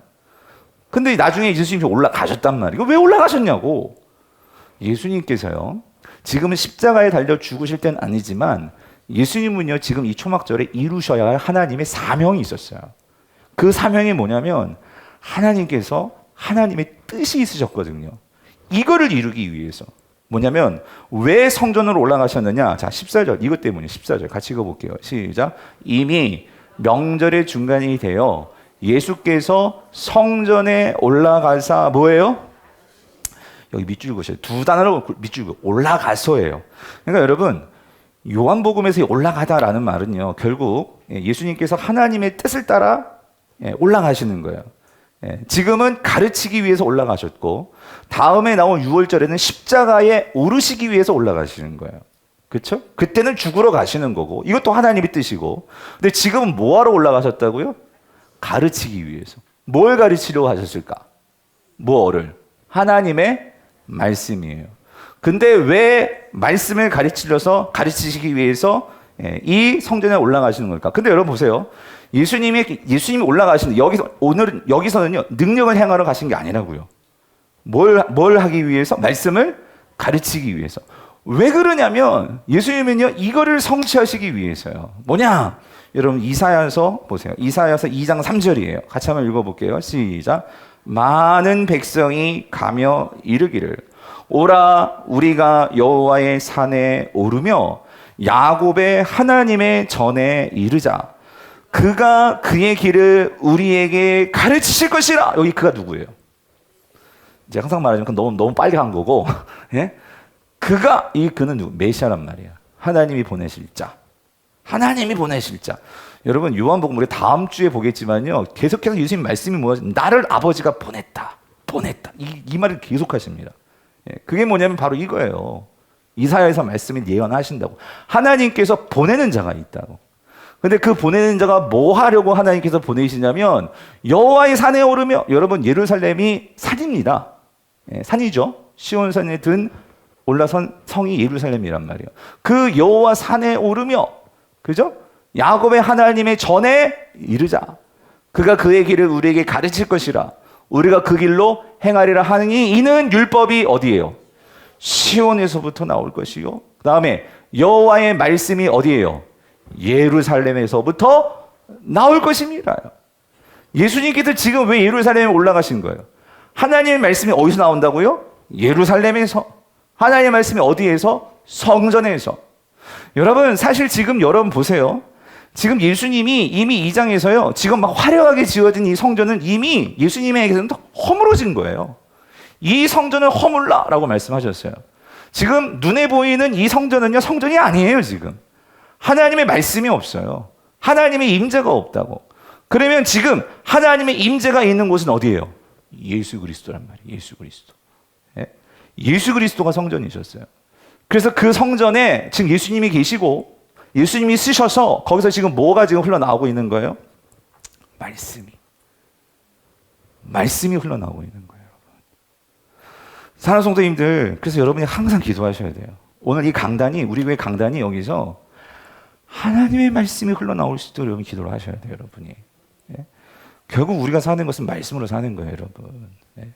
근데 나중에 예수님이 올라가셨단 말이에요. 왜 올라가셨냐고. 예수님께서요, 지금은 십자가에 달려 죽으실 때는 아니지만, 예수님은요, 지금 이 초막절에 이루셔야 할 하나님의 사명이 있었어요. 그 사명이 뭐냐면, 하나님께서 하나님의 뜻이 있으셨거든요. 이거를 이루기 위해서. 뭐냐면 왜 성전으로 올라가셨느냐? 자, 14절. 이것 때문에 14절 같이 읽어볼게요. 시작. 이미 명절의 중간이 되어 예수께서 성전에 올라가사 뭐예요? 여기 밑줄 그으세요. 두 단어로 밑줄 그어. 올라가서예요. 그러니까 여러분 요한복음에서 올라가다라는 말은요. 결국 예수님께서 하나님의 뜻을 따라 올라가시는 거예요. 지금은 가르치기 위해서 올라가셨고 다음에 나온 6월절에는 십자가에 오르시기 위해서 올라가시는 거예요. 그렇죠? 그때는 죽으러 가시는 거고 이것도 하나님의 뜻이고 근데 지금은 뭐하러 올라가셨다고요? 가르치기 위해서. 뭘 가르치려고 하셨을까? 뭐를? 하나님의 말씀이에요. 근데 왜 말씀을 가르치시기 위해서 이 성전에 올라가시는 걸까? 근데 여러분 보세요. 예수님이 올라가시는 여기서는요 능력을 행하러 가신 게 아니라고요. 뭘 하기 위해서? 말씀을 가르치기 위해서. 왜 그러냐면 예수님은요 이거를 성취하시기 위해서요. 뭐냐? 여러분 이사야서 보세요. 이사야서 2장 3절이에요. 같이 한번 읽어볼게요. 시작. 많은 백성이 가며 이르기를 오라 우리가 여호와의 산에 오르며 야곱의 하나님의 전에 이르자. 그가 그의 길을 우리에게 가르치실 것이라. 여기 그가 누구예요? 이제 항상 말하지만 너무 빨리 간 거고 예? 그는 누구? 메시아란 말이야. 하나님이 보내실 자. 여러분 요한복음 우리 다음 주에 보겠지만요 계속해서 예수님 말씀이 뭐죠? 나를 아버지가 보냈다. 이 말을 계속 하십니다. 예, 그게 뭐냐면 바로 이거예요. 이사야에서 말씀이 예언하신다고. 하나님께서 보내는 자가 있다고. 근데 그 보내는 자가 뭐 하려고 하나님께서 보내시냐면 여호와의 산에 오르며, 여러분 예루살렘이 산입니다. 예, 산이죠. 시온산에 올라선 성이 예루살렘이란 말이에요. 그 여호와 산에 오르며, 그죠? 야곱의 하나님의 전에 이르자. 그가 그의 길을 우리에게 가르칠 것이라. 우리가 그 길로 행하리라 하느니 이는 율법이 어디예요? 시온에서부터 나올 것이요. 그 다음에 여호와의 말씀이 어디예요? 예루살렘에서부터 나올 것입니다. 예수님께서 지금 왜 예루살렘에 올라가신 거예요? 하나님의 말씀이 어디서 나온다고요? 예루살렘에서. 하나님의 말씀이 어디에서? 성전에서. 여러분, 사실 지금 여러분 보세요. 지금 예수님이 이미 2장에서요, 지금 막 화려하게 지어진 이 성전은 이미 예수님에게서는 허물어진 거예요. 이 성전을 허물라라고 말씀하셨어요. 지금 눈에 보이는 이 성전은요, 성전이 아니에요, 지금. 하나님의 말씀이 없어요. 하나님의 임재가 없다고. 그러면 지금 하나님의 임재가 있는 곳은 어디예요? 예수 그리스도란 말이에요. 예수 그리스도. 예? 예수 그리스도가 성전이셨어요. 그래서 그 성전에 지금 예수님이 계시고 예수님이 쓰셔서 거기서 지금 뭐가 지금 흘러나오고 있는 거예요? 말씀이 흘러나오고 있는 거예요. 사랑하는 성도님들, 그래서 여러분이 항상 기도하셔야 돼요. 오늘 이 강단이, 우리 교회 강단이 여기서 하나님의 말씀이 흘러나올 수 있도록 여러분 기도를 하셔야 돼요, 여러분이. 예? 결국 우리가 사는 것은 말씀으로 사는 거예요, 여러분. 예?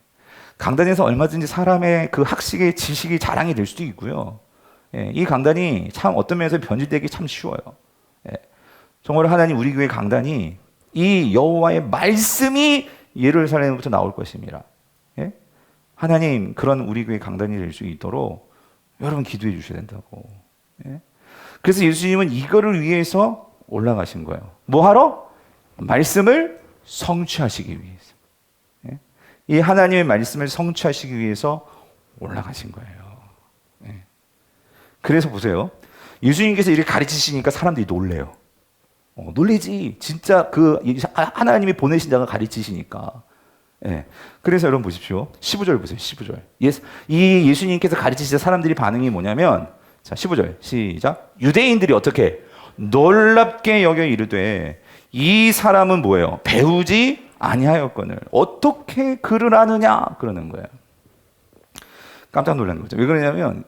강단에서 얼마든지 사람의 그 학식의 지식이 자랑이 될 수도 있고요. 예, 이 강단이 참 어떤 면에서 변질되기 참 쉬워요. 예, 정말 하나님 우리 교회 강단이 이 여호와의 말씀이 예루살렘부터 나올 것입니다. 예? 하나님 그런 우리 교회 강단이 될 수 있도록 여러분 기도해 주셔야 된다고. 예? 그래서 예수님은 이거를 위해서 올라가신 거예요. 뭐 하러? 말씀을 성취하시기 위해서. 예? 이 하나님의 말씀을 성취하시기 위해서 올라가신 거예요. 그래서 보세요. 예수님께서 이렇게 가르치시니까 사람들이 놀래요. 놀래지. 진짜 그 하나님이 보내신 자가 가르치시니까. 예. 그래서 여러분 보십시오. 15절 보세요. 15절. 이 예수님께서 가르치시자 사람들이 반응이 뭐냐면, 자, 15절 시작. 유대인들이 어떻게 놀랍게 여겨 이르되 이 사람은 뭐예요? 배우지 아니하였거늘 어떻게 글을 아느냐 그러는 거예요. 깜짝 놀란 거죠. 왜 그러냐면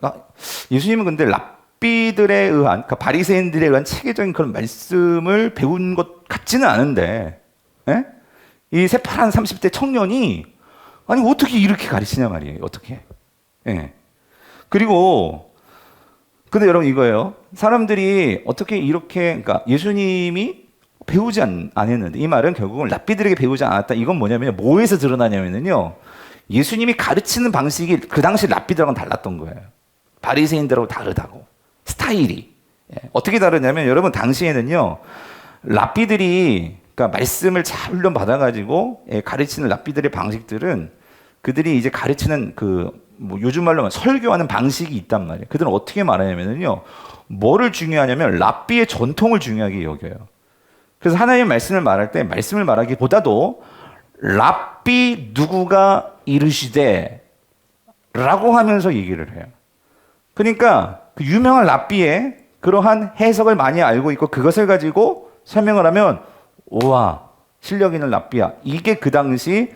예수님은 근데 랍비들에 의한, 그러니까 바리새인들에 의한 체계적인 그런 말씀을 배운 것 같지는 않은데, 예? 이 새파란 30대 청년이 아니 어떻게 이렇게 가르치냐 말이에요. 어떻게? 예. 그리고 근데 여러분 이거예요. 사람들이 어떻게 이렇게, 그러니까 예수님이 배우지 않았는데, 이 말은 결국은 랍비들에게 배우지 않았다. 이건 뭐냐면 뭐에서 드러나냐면요. 예수님이 가르치는 방식이 그 당시 랍비들하고는 달랐던 거예요. 바리새인들하고 다르다고. 스타일이. 예. 어떻게 다르냐면 여러분 당시에는요. 랍비들이, 그러니까 말씀을 잘 훈련 받아가지고 가르치는 랍비들의 방식들은 그들이 이제 가르치는 뭐 요즘 말로 하면 설교하는 방식이 있단 말이에요. 그들은 어떻게 말하냐면요. 뭐를 중요하냐면 랍비의 전통을 중요하게 여겨요. 그래서 하나님의 말씀을 말할 때 말씀을 말하기보다도 랍비 누구가 이르시되 라고 하면서 얘기를 해요. 그러니까 그 유명한 랍비의 그러한 해석을 많이 알고 있고 그것을 가지고 설명을 하면 우와 실력 있는 랍비야. 이게 그 당시에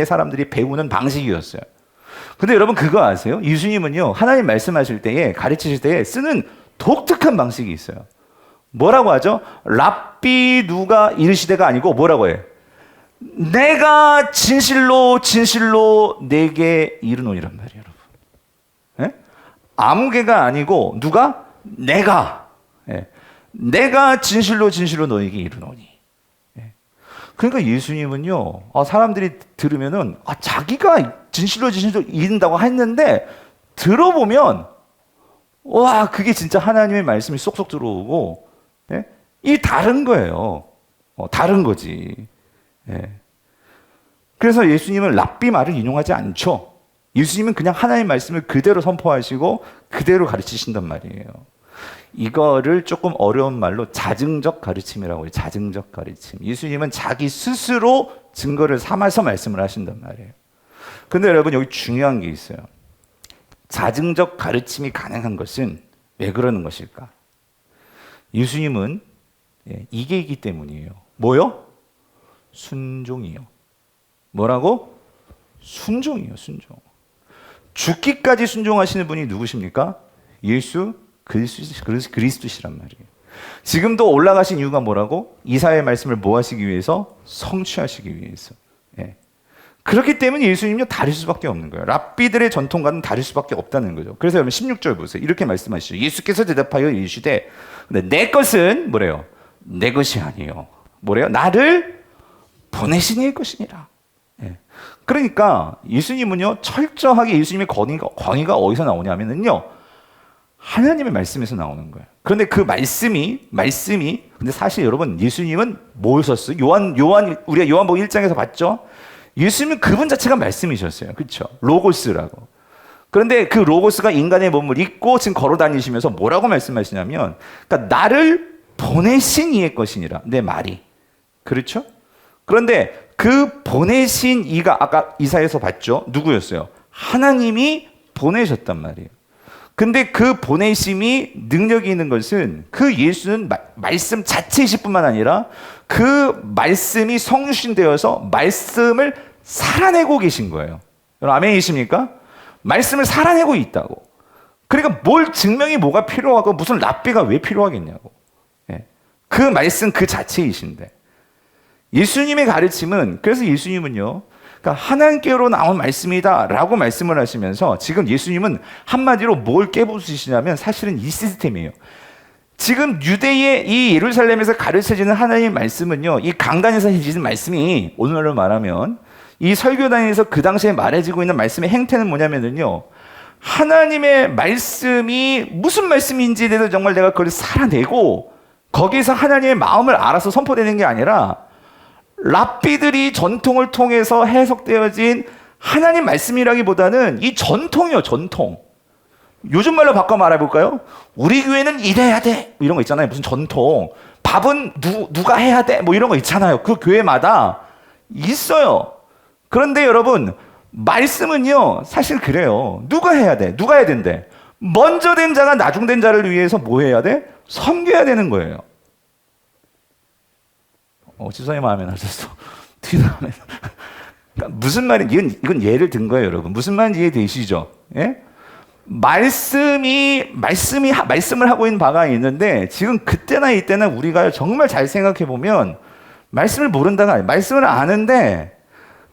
사람들이 배우는 방식이었어요. 근데 여러분 그거 아세요? 예수님은요 하나님 말씀하실 때에 가르치실 때에 쓰는 독특한 방식이 있어요. 뭐라고 하죠? 랍비 누가 이르시되가 아니고 뭐라고 해요? 내가 진실로 내게 이르노니란 말이에요, 여러분. 예? 아무개가 아니고 누가? 내가. 예. 내가 진실로 너에게 이르노니. 예. 그러니까 예수님은요, 사람들이 들으면은 자기가 진실로 이른다고 했는데 들어보면 와 그게 진짜 하나님의 말씀이 쏙쏙 들어오고, 예? 이 다른 거예요. 다른 거지. 예. 그래서 예수님은 랍비 말을 인용하지 않죠. 예수님은 그냥 하나님의 말씀을 그대로 선포하시고 그대로 가르치신단 말이에요. 이거를 조금 어려운 말로 자증적 가르침이라고 해요. 자증적 가르침. 예수님은 자기 스스로 증거를 삼아서 말씀을 하신단 말이에요. 근데 여러분 여기 중요한 게 있어요. 자증적 가르침이 가능한 것은 왜 그러는 것일까? 예수님은 이게 있기 때문이에요. 뭐요? 순종이요. 뭐라고? 순종이요, 순종. 죽기까지 순종하시는 분이 누구십니까? 예수 그리스도시란 말이에요. 지금도 올라가신 이유가 뭐라고? 이사야의 말씀을 뭐 하시기 위해서? 성취하시기 위해서. 예. 그렇기 때문에 예수님은요 다를 수밖에 없는 거예요. 랍비들의 전통과는 다를 수밖에 없다는 거죠. 그래서 여러분 16절 보세요. 이렇게 말씀하시죠. 예수께서 대답하여 이르시되 근데 내 것은 뭐래요? 내 것이 아니요. 뭐래요? 나를 보내신 이의 것이니라. 예. 그러니까 예수님은요 철저하게 예수님의 권위가 어디서 나오냐면요 하나님의 말씀에서 나오는 거예요. 그런데 그 말씀이 근데 사실 여러분 예수님은 뭘 썼어요? 우리가 요한복음 1장에서 봤죠? 예수님은 그분 자체가 말씀이셨어요. 그렇죠? 로고스라고. 그런데 그 로고스가 인간의 몸을 입고 지금 걸어 다니시면서 뭐라고 말씀하시냐면 그러니까 나를 보내신 이의 것이니라. 내 말이. 그렇죠? 그런데 그 보내신 이가 아까 이사야에서 봤죠? 누구였어요? 하나님이 보내셨단 말이에요. 근데 그 보내심이 능력이 있는 것은 그 예수는 말씀 자체이실 뿐만 아니라 그 말씀이 성육신되어서 말씀을 살아내고 계신 거예요. 여러분 아멘이십니까? 말씀을 살아내고 있다고. 그러니까 뭘 증명이 뭐가 필요하고 무슨 랍비가 왜 필요하겠냐고. 예. 그 말씀 그 자체이신데 예수님의 가르침은 그래서 예수님은요 그러니까 하나님께로 나온 말씀이다 라고 말씀을 하시면서 지금 예수님은 한마디로 뭘 깨부수시냐면 사실은 이 시스템이에요. 지금 유대의 이 예루살렘에서 가르쳐지는 하나님의 말씀은요 이 강단에서 해지는 말씀이 오늘날로 말하면 이 설교단에서 그 당시에 말해지고 있는 말씀의 행태는 뭐냐면요 하나님의 말씀이 무슨 말씀인지에 대해서 정말 내가 그걸 살아내고 거기에서 하나님의 마음을 알아서 선포되는 게 아니라 랍비들이 전통을 통해서 해석되어진 하나님 말씀이라기보다는 이 전통이요 전통. 요즘 말로 바꿔 말해볼까요? 우리 교회는 이래야 돼 이런 거 있잖아요. 무슨 전통. 밥은 누가 해야 돼 뭐 이런 거 있잖아요. 그 교회마다 있어요. 그런데 여러분 말씀은요 사실 그래요. 누가 해야 돼? 누가 해야 된대? 먼저 된 자가 나중된 자를 위해서 뭐 해야 돼? 섬겨야 되는 거예요. 지성이 마음에 나셨어. 뒤나면 그러니까 무슨 말이 이건 예를 든 거예요, 여러분. 무슨 말인지 이해되시죠? 예? 말씀을 하고 있는 바가 있는데 지금 그때나 이때나 우리가 정말 잘 생각해 보면 말씀을 모른다가 아니에요. 말씀을 아는데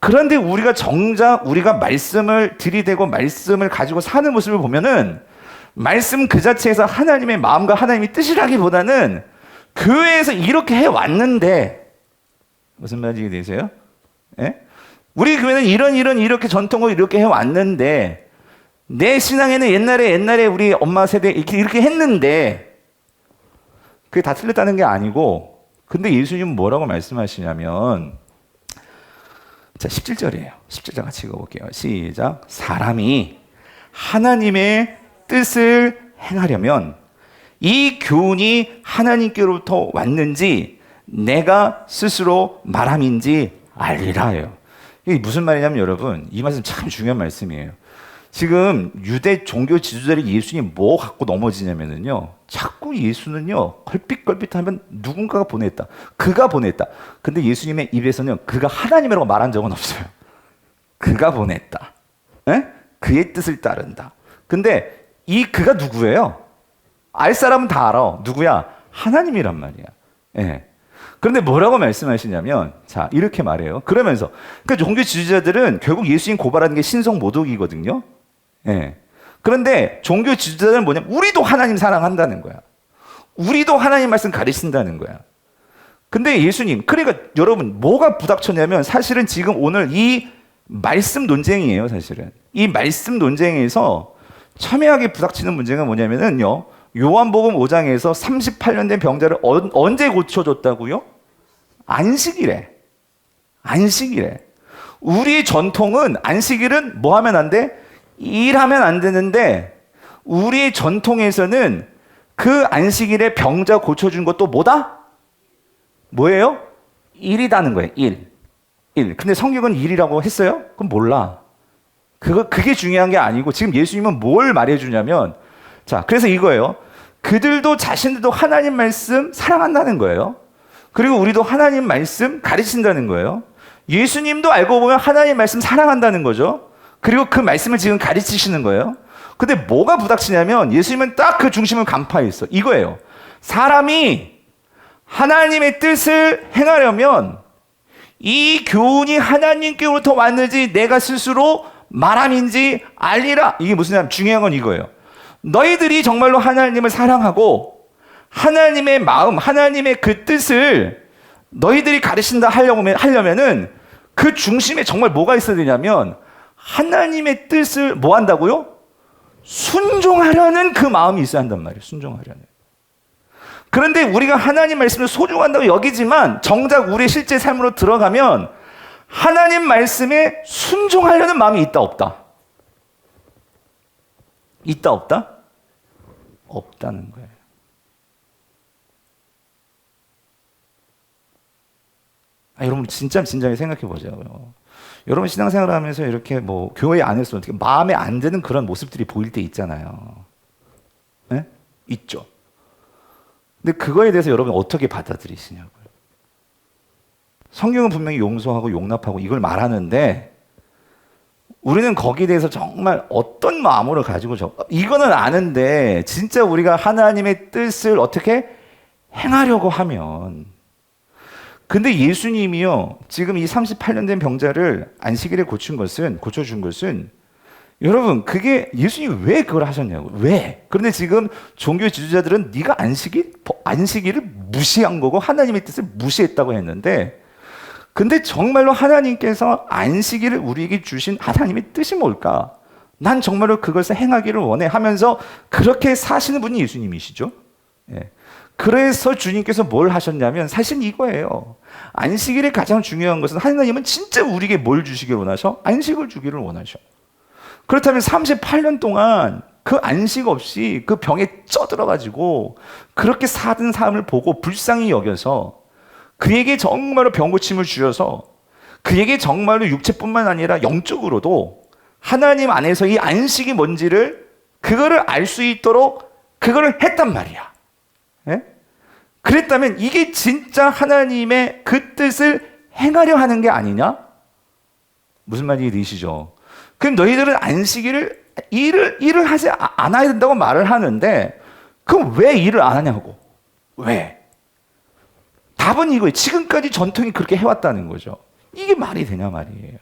그런데 우리가 정작 우리가 말씀을 들이대고 말씀을 가지고 사는 모습을 보면은 말씀 그 자체에서 하나님의 마음과 하나님의 뜻이라기보다는 교회에서 이렇게 해왔는데 무슨 말인지 이해되세요? 예? 우리 교회는 이렇게 전통을 이렇게 해왔는데 내 신앙에는 옛날에 우리 엄마 세대 이렇게 했는데 그게 다 틀렸다는 게 아니고 근데 예수님은 뭐라고 말씀하시냐면 자 17절이에요. 17절 같이 읽어볼게요. 시작. 사람이 하나님의 뜻을 행하려면 이 교훈이 하나님께로부터 왔는지 내가 스스로 말함인지 알리라예요. 이게 무슨 말이냐면 여러분 이 말씀 참 중요한 말씀이에요. 지금 유대 종교 지도자들이 예수님 뭐 갖고 넘어지냐면요 자꾸 예수는요 걸핏걸핏하면 누군가가 보냈다 그가 보냈다. 근데 예수님의 입에서는 그가 하나님이라고 말한 적은 없어요. 그가 보냈다. 에? 그의 뜻을 따른다. 근데 이 그가 누구예요? 알 사람은 다 알아. 누구야? 하나님이란 말이야. 예. 그런데 뭐라고 말씀하시냐면 자 이렇게 말해요. 그러면서 그러니까 종교 지도자들은 결국 예수님 고발하는 게 신성 모독이거든요. 예. 그런데 종교 지도자들은 뭐냐면 우리도 하나님 사랑한다는 거야. 우리도 하나님 말씀 가르친다는 거야. 근데 예수님 그러니까 여러분 뭐가 부닥쳤냐면 사실은 지금 오늘 이 말씀 논쟁이에요. 사실은 이 말씀 논쟁에서 첨예하게 부닥치는 문제가 뭐냐면은요 요한복음 5장에서 38년 된 병자를 언제 고쳐줬다고요? 안식일에. 우리의 전통은 안식일은 뭐 하면 안 돼? 일하면 안 되는데 우리의 전통에서는 그 안식일에 병자 고쳐준 것도 뭐다? 뭐예요? 일이다는 거예요. 일. 근데 성경은 일이라고 했어요? 그럼 몰라. 그게 중요한 게 아니고 지금 예수님은 뭘 말해주냐면 자 그래서 이거예요. 그들도 자신들도 하나님 말씀 사랑한다는 거예요. 그리고 우리도 하나님 말씀 가르친다는 거예요. 예수님도 알고 보면 하나님 말씀 사랑한다는 거죠. 그리고 그 말씀을 지금 가르치시는 거예요. 근데 뭐가 부닥치냐면 예수님은 딱 그 중심을 간파해 있어. 이거예요. 사람이 하나님의 뜻을 행하려면 이 교훈이 하나님께로부터 왔는지 내가 스스로 말함인지 알리라. 이게 무슨 말이냐면 중요한 건 이거예요. 너희들이 정말로 하나님을 사랑하고 하나님의 마음, 하나님의 그 뜻을 너희들이 가르친다 하려면은 그 중심에 정말 뭐가 있어야 되냐면 하나님의 뜻을 뭐 한다고요? 순종하려는 그 마음이 있어야 한단 말이에요. 순종하려는. 그런데 우리가 하나님 말씀을 소중한다고 여기지만 정작 우리의 실제 삶으로 들어가면 하나님 말씀에 순종하려는 마음이 있다 없다? 있다 없다? 없다는 거예요. 여러분 진짜 진작에 생각해 보자고요. 여러분 신앙생활을 하면서 이렇게 뭐 교회 안에서 어떻게 마음에 안 드는 그런 모습들이 보일 때 있잖아요. 네? 있죠. 근데 그거에 대해서 여러분 어떻게 받아들이시냐고요. 성경은 분명히 용서하고 용납하고 이걸 말하는데 우리는 거기에 대해서 정말 어떤 마음으로 가지고 이거는 아는데 진짜 우리가 하나님의 뜻을 어떻게 행하려고 하면 근데 예수님이요 지금 이 38년 된 병자를 안식일에 고쳐준 것은 여러분 그게 예수님이 왜 그걸 하셨냐고. 왜? 그런데 지금 종교 지도자들은 네가 안식일을 무시한 거고 하나님의 뜻을 무시했다고 했는데 근데 정말로 하나님께서 안식일을 우리에게 주신 하나님의 뜻이 뭘까? 난 정말로 그것을 행하기를 원해 하면서 그렇게 사시는 분이 예수님이시죠. 예. 그래서 주님께서 뭘 하셨냐면 사실 이거예요. 안식일의 가장 중요한 것은 하나님은 진짜 우리에게 뭘 주시기를 원하셔? 안식을 주기를 원하셔. 그렇다면 38년 동안 그 안식 없이 그 병에 쪄들어가지고 그렇게 사는 삶을 보고 불쌍히 여겨서 그에게 정말로 병고침을 주셔서 그에게 정말로 육체뿐만 아니라 영적으로도 하나님 안에서 이 안식이 뭔지를 그거를 알 수 있도록 그거를 했단 말이야. 예? 그랬다면 이게 진짜 하나님의 그 뜻을 행하려 하는 게 아니냐? 무슨 말인지 들으시죠? 그럼 너희들은 안식일을 일을 하지 않아야 된다고 말을 하는데 그럼 왜 일을 안 하냐고. 왜? 답은 이거예요. 지금까지 전통이 그렇게 해왔다는 거죠. 이게 말이 되냐 말이에요.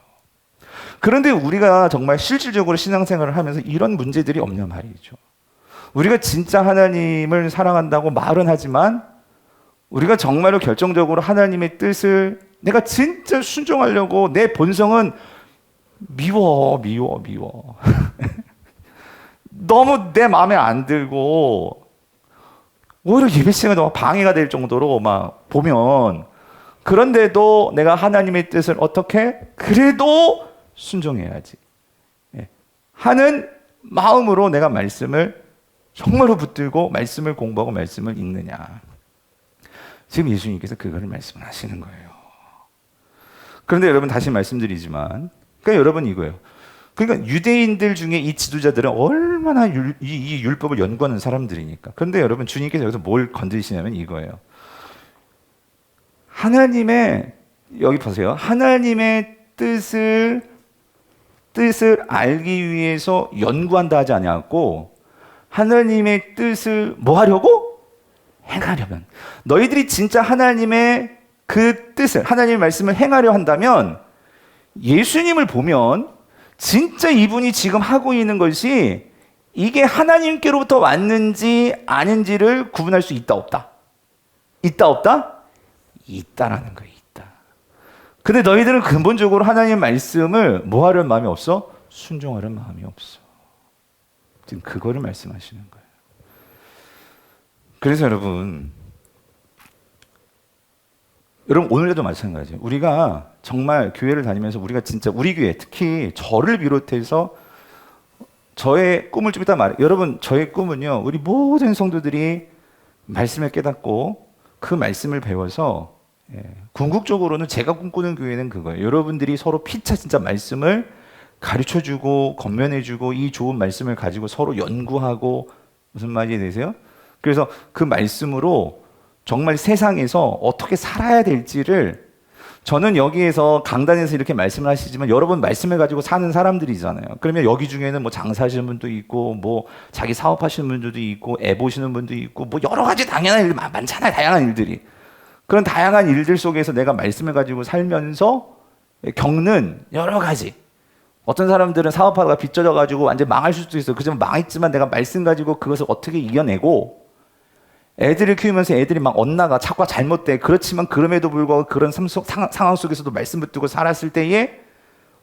그런데 우리가 정말 실질적으로 신앙생활을 하면서 이런 문제들이 없냐 말이죠. 우리가 진짜 하나님을 사랑한다고 말은 하지만 우리가 정말로 결정적으로 하나님의 뜻을 내가 진짜 순종하려고 내 본성은 미워. 너무 내 마음에 안 들고 오히려 예배 시간에 너무 방해가 될 정도로 막 보면 그런데도 내가 하나님의 뜻을 어떻게 그래도 순종해야지 하는 마음으로 내가 말씀을 정말로 붙들고 말씀을 공부하고 말씀을 읽느냐. 지금 예수님께서 그거를 말씀을 하시는 거예요. 그런데 여러분 다시 말씀드리지만 그러니까 여러분 이거예요. 그러니까 유대인들 중에 이 지도자들은 얼마나 이 율법을 연구하는 사람들이니까. 그런데 여러분 주님께서 여기서 뭘 건드리시냐면 이거예요. 하나님의 여기 보세요. 하나님의 뜻을 알기 위해서 연구한다 하지 않았고 하나님의 뜻을 뭐 하려고? 행하려면. 너희들이 진짜 하나님의 그 뜻을 하나님의 말씀을 행하려 한다면 예수님을 보면 진짜 이분이 지금 하고 있는 것이 이게 하나님께로부터 왔는지 아닌지를 구분할 수 있다 없다? 있다 없다? 있다라는 거예요. 있다. 근데 너희들은 근본적으로 하나님의 말씀을 뭐 하려는 마음이 없어? 순종하려는 마음이 없어. 지금 그거를 말씀하시는 거예요. 그래서 여러분 오늘에도 마찬가지예요. 우리가 정말 교회를 다니면서 우리가 진짜 우리 교회 특히 저를 비롯해서 저의 꿈을 좀 이따 말해요. 여러분 저의 꿈은요. 우리 모든 성도들이 말씀을 깨닫고 그 말씀을 배워서 궁극적으로는 제가 꿈꾸는 교회는 그거예요. 여러분들이 서로 피차 진짜 말씀을 가르쳐주고 건면해주고 이 좋은 말씀을 가지고 서로 연구하고 무슨 말인지 되세요? 그래서 그 말씀으로 정말 세상에서 어떻게 살아야 될지를 저는 여기에서 강단에서 이렇게 말씀을 하시지만 여러분 말씀을 가지고 사는 사람들이잖아요. 그러면 여기 중에는 뭐 장사하시는 분도 있고 뭐 자기 사업하시는 분들도 있고 애 보시는 분도 있고 뭐 여러 가지 당연한 일 많잖아요. 다양한 일들이. 그런 다양한 일들 속에서 내가 말씀을 가지고 살면서 겪는 여러 가지. 어떤 사람들은 사업하다가 빚져져 가지고 완전 망할 수도 있어. 그지만 망했지만 내가 말씀 가지고 그것을 어떻게 이겨내고, 애들을 키우면서 애들이 막 엇나가 자꾸 잘못돼. 그렇지만 그럼에도 불구하고 그런 상황 속에서도 말씀 붙들고 살았을 때에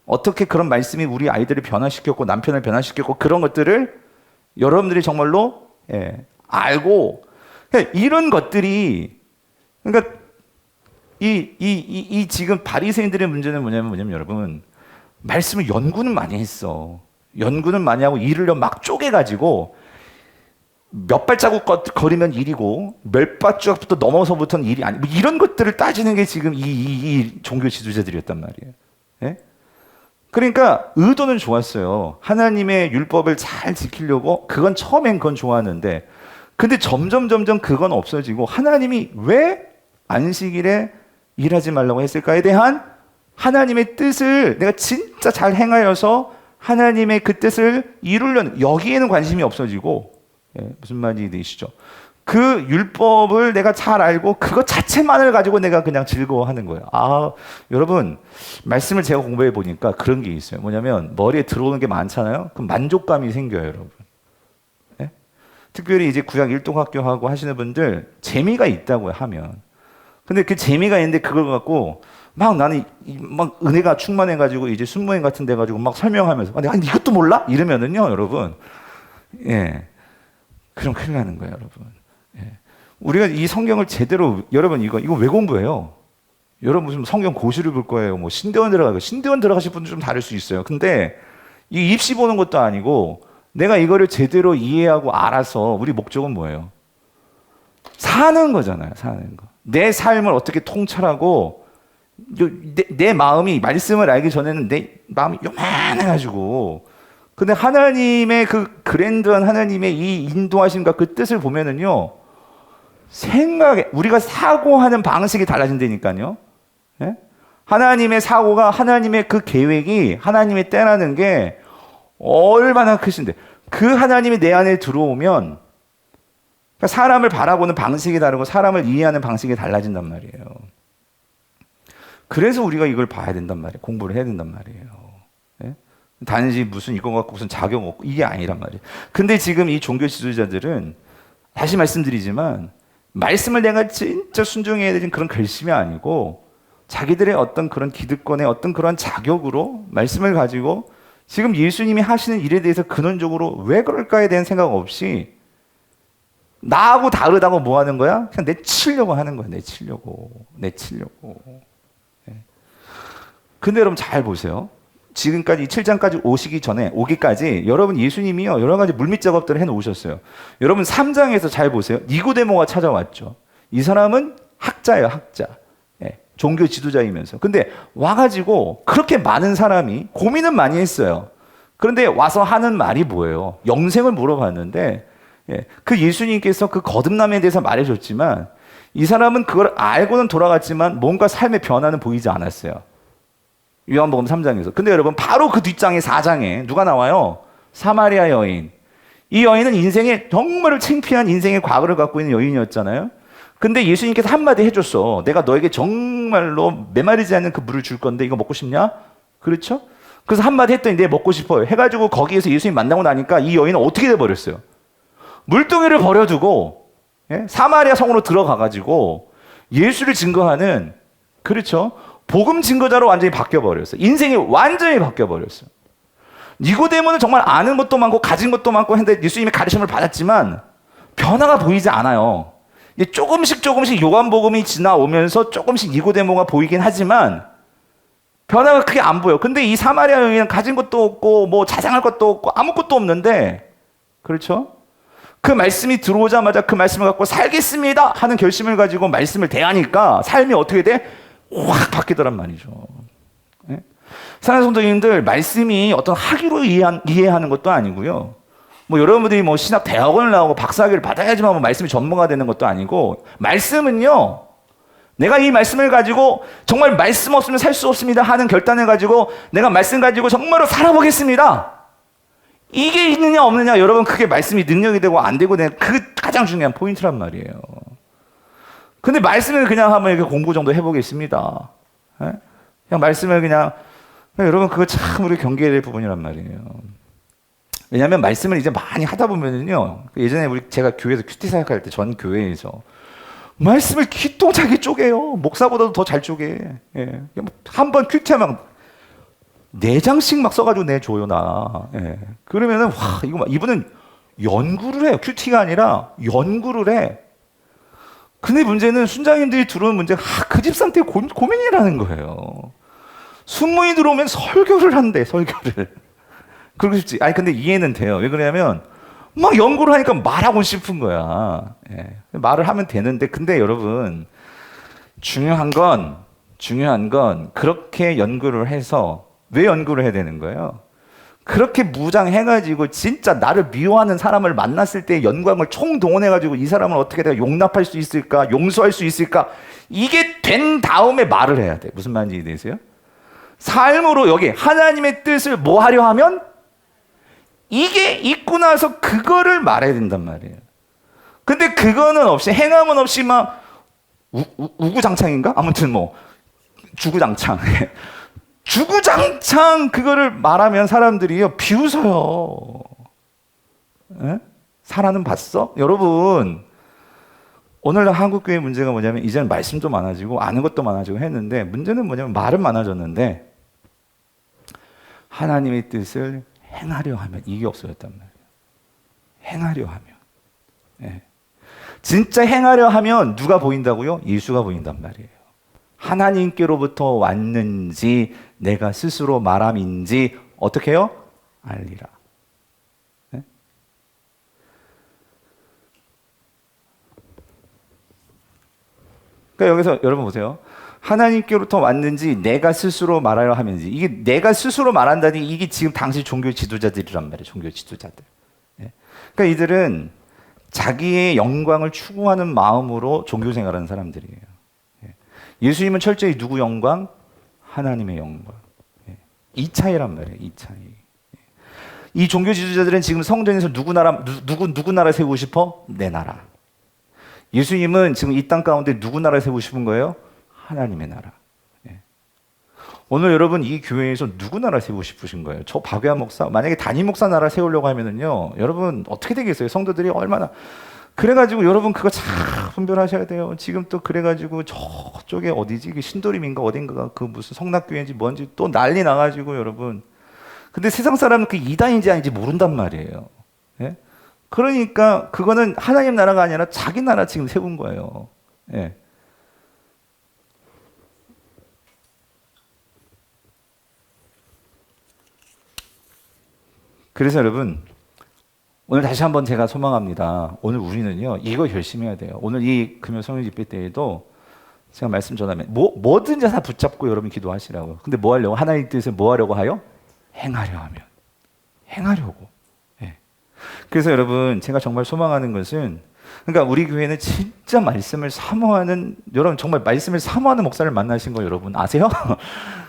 어떻게 그런 말씀이 우리 아이들을 변화시켰고 남편을 변화시켰고 그런 것들을 여러분들이 정말로 알고, 이런 것들이, 그러니까 이 지금 바리새인들의 문제는 뭐냐면 여러분, 말씀을 연구는 많이 했어. 연구는 많이 하고 일을 막 쪼개가지고 몇 발자국 거리면 일이고 몇 발자국부터 넘어서부터는 일이 아니, 뭐 이런 것들을 따지는 게 지금 이 종교 지도자들이었단 말이에요. 예? 그러니까 의도는 좋았어요. 하나님의 율법을 잘 지키려고, 그건 처음엔 그건 좋았는데, 근데 점점 그건 없어지고 하나님이 왜 안식일에 일하지 말라고 했을까에 대한 하나님의 뜻을 내가 진짜 잘 행하여서 하나님의 그 뜻을 이루려는, 여기에는 관심이 없어지고, 무슨 말인지 되시죠? 그 율법을 내가 잘 알고 그것 자체만을 가지고 내가 그냥 즐거워하는 거예요. 아, 여러분, 말씀을 제가 공부해 보니까 그런 게 있어요. 뭐냐면 머리에 들어오는 게 많잖아요. 그럼 만족감이 생겨요, 여러분. 네? 특별히 이제 구약 일동학교하고 하시는 분들 재미가 있다고 하면, 근데 그 재미가 있는데 그걸 갖고 막 나는 막 은혜가 충만해가지고 이제 순모임 같은 데 가지고 막 설명하면서 내가 이것도 몰라? 이러면은요, 여러분, 그럼 큰일 나는 거예요, 여러분. 우리가 이 성경을 제대로, 여러분 이거 왜 공부해요? 여러분 무슨 성경 고시를 볼 거예요? 뭐 신대원 들어가실 분들 좀 다를 수 있어요. 근데 이 입시 보는 것도 아니고 내가 이거를 제대로 이해하고 알아서 우리 목적은 뭐예요? 사는 거잖아요, 사는 거. 내 삶을 어떻게 통찰하고, 내 마음이, 말씀을 알기 전에는 내 마음이 요만해가지고, 근데 하나님의 그 그랜드한 하나님의 이 인도하심과 그 뜻을 보면은요, 우리가 사고하는 방식이 달라진다니까요. 예? 하나님의 사고가, 하나님의 그 계획이, 하나님의 때라는 게 얼마나 크신데, 그 하나님이 내 안에 들어오면, 그러니까 사람을 바라보는 방식이 다르고 사람을 이해하는 방식이 달라진단 말이에요. 그래서 우리가 이걸 봐야 된단 말이에요. 공부를 해야 된단 말이에요. 예? 단지 무슨 이거 갖고 무슨 자격 없고 이게 아니란 말이에요. 근데 지금 이 종교 지도자들은, 다시 말씀드리지만, 말씀을 내가 진짜 순종해야 되는 그런 결심이 아니고 자기들의 어떤 그런 기득권의 어떤 그런 자격으로 말씀을 가지고 지금 예수님이 하시는 일에 대해서 근원적으로 왜 그럴까에 대한 생각 없이 나하고 다르다고 뭐 하는 거야? 그냥 내치려고 하는 거야. 내치려고. 근데 여러분 잘 보세요. 지금까지 7장까지 오기까지 여러분 예수님이요, 여러 가지 물밑 작업들을 해놓으셨어요. 여러분 3장에서 잘 보세요. 니고데모가 찾아왔죠. 이 사람은 학자예요, 학자. 종교 지도자이면서. 근데 와가지고 그렇게 많은 사람이 고민은 많이 했어요. 그런데 와서 하는 말이 뭐예요? 영생을 물어봤는데, 그 예수님께서 그 거듭남에 대해서 말해줬지만 이 사람은 그걸 알고는 돌아갔지만 뭔가 삶의 변화는 보이지 않았어요. 요한복음 3장에서. 근데 여러분 바로 그 뒷장에 4장에 누가 나와요? 사마리아 여인. 이 여인은 인생에 정말 창피한 인생의 과거를 갖고 있는 여인이었잖아요. 근데 예수님께서 한마디 해줬어. 내가 너에게 정말로 메마르지 않는 그 물을 줄 건데 이거 먹고 싶냐? 그렇죠? 그래서 한마디 했더니 내 먹고 싶어요 해가지고 거기에서 예수님 만나고 나니까 이 여인은 어떻게 돼버렸어요? 물동이를 버려두고 사마리아 성으로 들어가가지고 예수를 증거하는, 그렇죠? 복음 증거자로 완전히 바뀌어버렸어요. 인생이 완전히 바뀌어버렸어요. 니고데모는 정말 아는 것도 많고 가진 것도 많고 했는데 예수님의 가르침을 받았지만 변화가 보이지 않아요. 조금씩 요한복음이 지나오면서 조금씩 니고데모가 보이긴 하지만 변화가 크게 안 보여. 근데 이 사마리아 여인은 가진 것도 없고 뭐 자랑할 것도 없고 아무것도 없는데, 그렇죠? 그 말씀이 들어오자마자 그 말씀을 갖고 살겠습니다 하는 결심을 가지고 말씀을 대하니까 삶이 어떻게 돼? 확 바뀌더란 말이죠. 사랑하는 성도님들, 말씀이 어떤 학위로 이해하는 것도 아니고요. 뭐 여러분들이 뭐 신학 대학원을 나오고 박사학위를 받아야지만 뭐 말씀이 전문가 되는 것도 아니고, 말씀은요, 내가 이 말씀을 가지고 정말 말씀 없으면 살 수 없습니다 하는 결단을 가지고 내가 말씀 가지고 정말로 살아보겠습니다. 이게 있느냐 없느냐, 여러분 그게 말씀이 능력이 되고 안 되고 되는 그 가장 중요한 포인트란 말이에요. 근데 말씀을 그냥 한번 이렇게 공부 정도 해보겠습니다. 예? 그냥 말씀을 그냥 여러분 그거 참 우리 경계해야 될 부분이란 말이에요. 왜냐하면 말씀을 이제 많이 하다 보면은요. 예전에 제가 교회에서 큐티 사역할 때 전 교회에서 말씀을 기똥차게 쪼개요. 목사보다도 더 잘 쪼개. 예. 한번 큐티하면 4장씩 막 써가지고 내줘요 나. 예. 그러면은 와 이거 이분은 연구를 해요. 큐티가 아니라 연구를 해. 근데 문제는 순장님들이 들어오는 문제가 그 집사람 때문에 고민이라는 거예요. 순무이 들어오면 설교를 한대, 설교를. 그러고 싶지. 아니, 근데 이해는 돼요. 왜 그러냐면, 막 연구를 하니까 말하고 싶은 거야. 예. 말을 하면 되는데, 근데 여러분, 중요한 건, 그렇게 연구를 해서, 왜 연구를 해야 되는 거예요? 그렇게 무장해가지고 진짜 나를 미워하는 사람을 만났을 때 연구함을 총동원해가지고 이 사람을 어떻게 내가 용납할 수 있을까? 용서할 수 있을까? 이게 된 다음에 말을 해야 돼. 무슨 말인지 이해되세요? 삶으로 여기 하나님의 뜻을 뭐 하려 하면 이게 있고 나서 그거를 말해야 된단 말이에요. 근데 그거는 없이 행함은 없이 막 우구장창인가? 아무튼 뭐 주구장창 주구장창 그거를 말하면 사람들이요 비웃어요. 에? 사라는 봤어? 여러분 오늘날 한국교회 문제가 뭐냐면 이제는 말씀도 많아지고 아는 것도 많아지고 했는데 문제는 뭐냐면 말은 많아졌는데 하나님의 뜻을 행하려 하면 이게 없어졌단 말이에요. 행하려 하면. 예. 진짜 행하려 하면 누가 보인다고요? 예수가 보인단 말이에요. 하나님께로부터 왔는지 내가 스스로 말함인지 어떻게 해요? 알리라. 네? 그러니까 여기서 여러분 보세요. 하나님께로부터 왔는지 내가 스스로 말하려 하면지 이게 내가 스스로 말한다니 이게 지금 당시 종교 지도자들이란 말이에요. 종교 지도자들. 네? 그러니까 이들은 자기의 영광을 추구하는 마음으로 종교 생활하는 사람들이에요. 예수님은 철저히 누구 영광? 하나님의 영광. 이 차이란 말이에요. 이 차이. 이 종교 지도자들은 지금 성전에서 누구 나라 세우고 싶어? 내 나라. 예수님은 지금 이 땅 가운데 누구 나라 세우고 싶은 거예요? 하나님의 나라. 오늘 여러분 이 교회에서 누구 나라 세우고 싶으신 거예요? 저 박외환 목사 만약에 단임 목사 나라 세우려고 하면은요, 여러분 어떻게 되겠어요? 성도들이 얼마나 그래가지고 여러분 그거 잘 분별하셔야 돼요. 지금 또 그래가지고 저쪽에 어디지? 신도림인가 어딘가가 그 무슨 성락교회인지 뭔지 또 난리 나가지고 여러분. 근데 세상 사람은 그 이단인지 아닌지 모른단 말이에요. 예? 그러니까 그거는 하나님 나라가 아니라 자기 나라 지금 세운 거예요. 예. 그래서 여러분 오늘 다시 한번 제가 소망합니다. 오늘 우리는요 이거 결심해야 돼요. 오늘 이 금요 성령 집회 때에도 제가 말씀 전하면 뭐든지 다 붙잡고 여러분 기도하시라고요. 근데 뭐 하려고? 하나님 뜻을 뭐 하려고 하요? 행하려 하면. 행하려고. 네. 그래서 여러분 제가 정말 소망하는 것은 그러니까 우리 교회는 진짜 말씀을 사모하는 여러분 정말 말씀을 사모하는 목사를 만나신 거 여러분 아세요?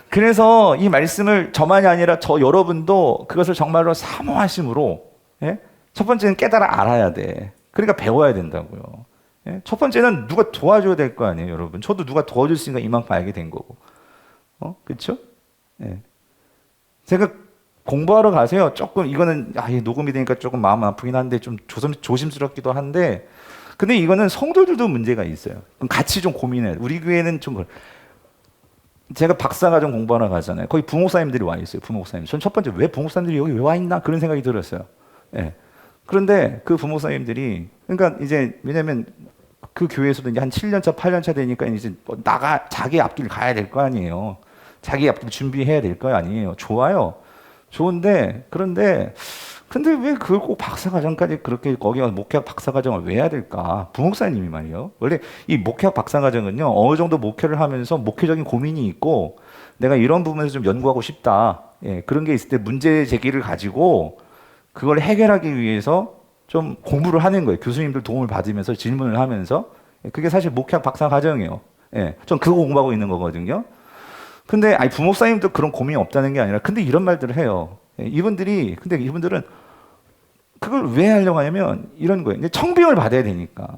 그래서 이 말씀을 저만이 아니라 저 여러분도 그것을 정말로 사모하심으로 예? 첫 번째는 깨달아 알아야 돼. 그러니까 배워야 된다고요. 예? 첫 번째는 누가 도와줘야 될 거 아니에요, 여러분. 저도 누가 도와줬으니까 이만큼 알게 된 거고. 그렇죠? 예. 제가 공부하러 가세요. 조금 이거는 녹음이 되니까 조금 마음 아프긴 한데 좀 조심스럽기도 한데 근데 이거는 성도들도 문제가 있어요. 그럼 같이 좀 고민해요. 우리 교회는 좀 제가 박사과정 공부하러 가잖아요. 거기 부목사님들이 와 있어요. 부목사님. 전 첫 번째 왜 부목사님들이 여기 왜 와 있나 그런 생각이 들었어요. 예. 그런데 그 부목사님들이 그러니까 이제 왜냐면 그 교회에서도 이제 한 7년차, 8년차 되니까 이제 자기 앞길 가야 될 거 아니에요. 자기 앞길 준비해야 될 거 아니에요. 좋아요. 좋은데 근데 왜 그걸 꼭 박사과정까지 그렇게 거기 가서 목회학 박사과정을 왜 해야 될까? 부목사님이 말이요. 원래 이 목회학 박사과정은요 어느 정도 목회를 하면서 목회적인 고민이 있고 내가 이런 부분에서 좀 연구하고 싶다. 예, 그런 게 있을 때 문제 제기를 가지고 그걸 해결하기 위해서 좀 공부를 하는 거예요. 교수님들 도움을 받으면서 질문을 하면서 그게 사실 목회학 박사과정이에요. 예, 전 그거 공부하고 있는 거거든요. 근데 부목사님도 그런 고민이 없다는 게 아니라 근데 이런 말들을 해요. 이분들은 그걸 왜 하려고 하냐면 이런 거예요. 청빙을 받아야 되니까.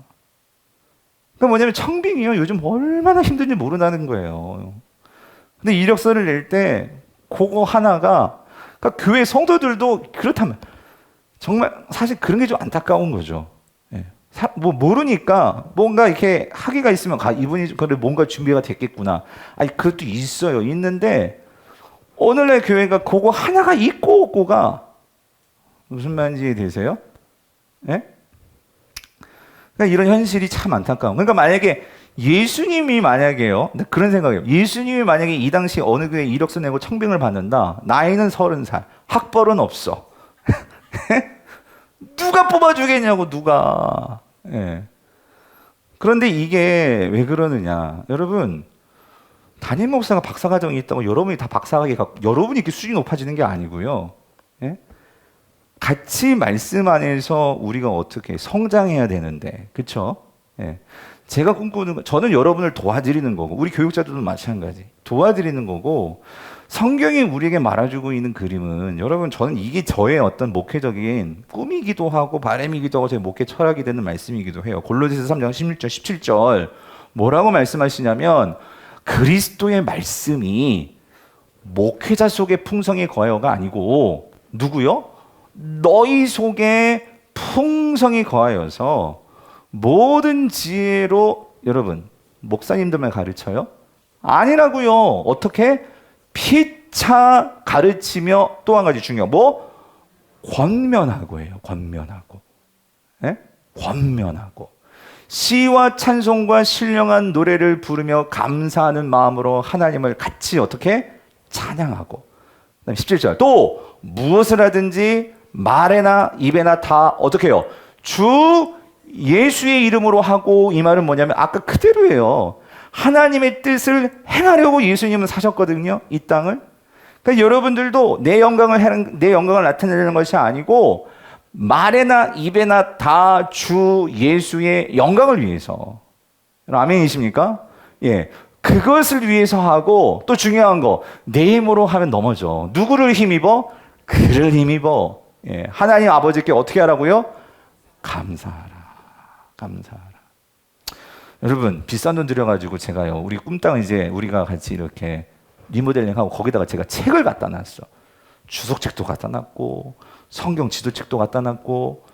그러니까 뭐냐면 청빙이요. 요즘 얼마나 힘든지 모른다는 거예요. 근데 이력서를 낼 때 그거 하나가 그러니까 교회 성도들도 그렇다면 정말 사실 그런 게 좀 안타까운 거죠. 예. 뭐 모르니까 뭔가 이렇게 학위가 있으면 이분이 그래 뭔가 준비가 됐겠구나. 아니 그것도 있어요. 있는데 오늘날 교회가 그거 하나가 있고 없고가 무슨 말인지 이해되세요? 예? 그러니까 이런 현실이 참 안타까운. 그러니까 만약에 예수님이 만약에요. 그런 생각이에요. 예수님이 만약에 이 당시 어느 교회에 이력서 내고 청빙을 받는다. 나이는 30살. 학벌은 없어. 누가 뽑아주겠냐고 누가. 예. 그런데 이게 왜 그러느냐. 여러분 담임 목사가 박사과정이 있다고 여러분이 다 박사학위 갖고 여러분이 이렇게 수준이 높아지는 게 아니고요. 예? 같이 말씀 안에서 우리가 어떻게 성장해야 되는데, 그렇죠? 예. 제가 꿈꾸는 거, 저는 여러분을 도와드리는 거고, 우리 교육자들도 마찬가지 도와드리는 거고, 성경이 우리에게 말해주고 있는 그림은 여러분 저는 이게 저의 어떤 목회적인 꿈이기도 하고 바람이기도 하고 제 목회 철학이 되는 말씀이기도 해요. 골로새서 3장 16절 17절 뭐라고 말씀하시냐면 그리스도의 말씀이 목회자 속에 풍성히 거하여가 아니고 누구요? 너희 속에 풍성히 거하여서 모든 지혜로 여러분 목사님들만 가르쳐요? 아니라고요. 어떻게? 피차 가르치며 또 한 가지 중요한 뭐? 권면하고예요. 권면하고. 예? 권면하고. 시와 찬송과 신령한 노래를 부르며 감사하는 마음으로 하나님을 같이 어떻게? 찬양하고. 그다음에 17절. 또 무엇을 하든지 말에나 입에나 다 어떻게 해요? 주 예수의 이름으로 하고. 이 말은 뭐냐면 아까 그대로예요. 하나님의 뜻을 행하려고 예수님은 사셨거든요. 이 땅을. 그러니까 여러분들도 내 영광을 나타내는 것이 아니고 말에나 입에나 다 주 예수의 영광을 위해서. 아멘이십니까? 예. 그것을 위해서 하고 또 중요한 거 내 힘으로 하면 넘어져. 누구를 힘입어? 그를 힘입어. 예. 하나님 아버지께 어떻게 하라고요? 감사하라. 감사하라. 여러분 비싼 돈 들여가지고 제가요 우리 꿈땅 이제 우리가 같이 이렇게 리모델링하고 거기다가 제가 책을 갖다 놨어. 주석책도 갖다 놨고 성경 지도책도 갖다 놨고.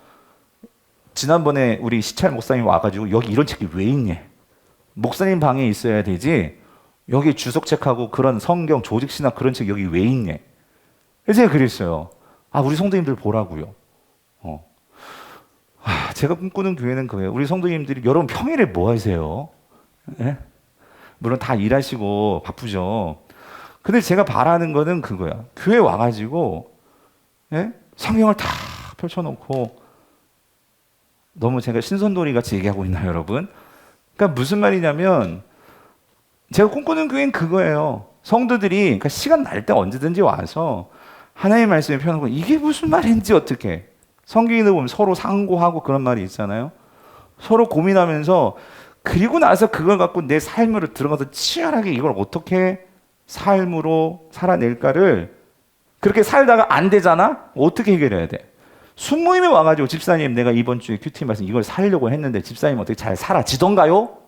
지난번에 우리 시찰 목사님 와가지고 여기 이런 책이 왜 있니? 목사님 방에 있어야 되지 여기 주석책하고 그런 성경 조직신학 그런 책 여기 왜 있니? 그래서 제가 그랬어요. 아 우리 성도님들 보라고요. 제가 꿈꾸는 교회는 그거예요. 우리 성도님들이 여러분 평일에 뭐 하세요? 예? 물론 다 일하시고 바쁘죠. 근데 제가 바라는 거는 그거야. 교회 와가지고 예? 성경을 다 펼쳐놓고 너무 제가 신선돌이 같이 얘기하고 있나요, 여러분? 그러니까 무슨 말이냐면 제가 꿈꾸는 교회는 그거예요. 성도들이 그러니까 시간 날 때 언제든지 와서 하나님의 말씀을 펴놓고 이게 무슨 말인지 어떻게 성경에 보면 서로 상고하고 그런 말이 있잖아요. 서로 고민하면서 그리고 나서 그걸 갖고 내 삶으로 들어가서 치열하게 이걸 어떻게 삶으로 살아낼까를 그렇게 살다가 안 되잖아? 어떻게 해결해야 돼? 순모임에 와가지고 집사님 내가 이번 주에 큐티 말씀 이걸 살려고 했는데 집사님 어떻게 잘 살아지던가요?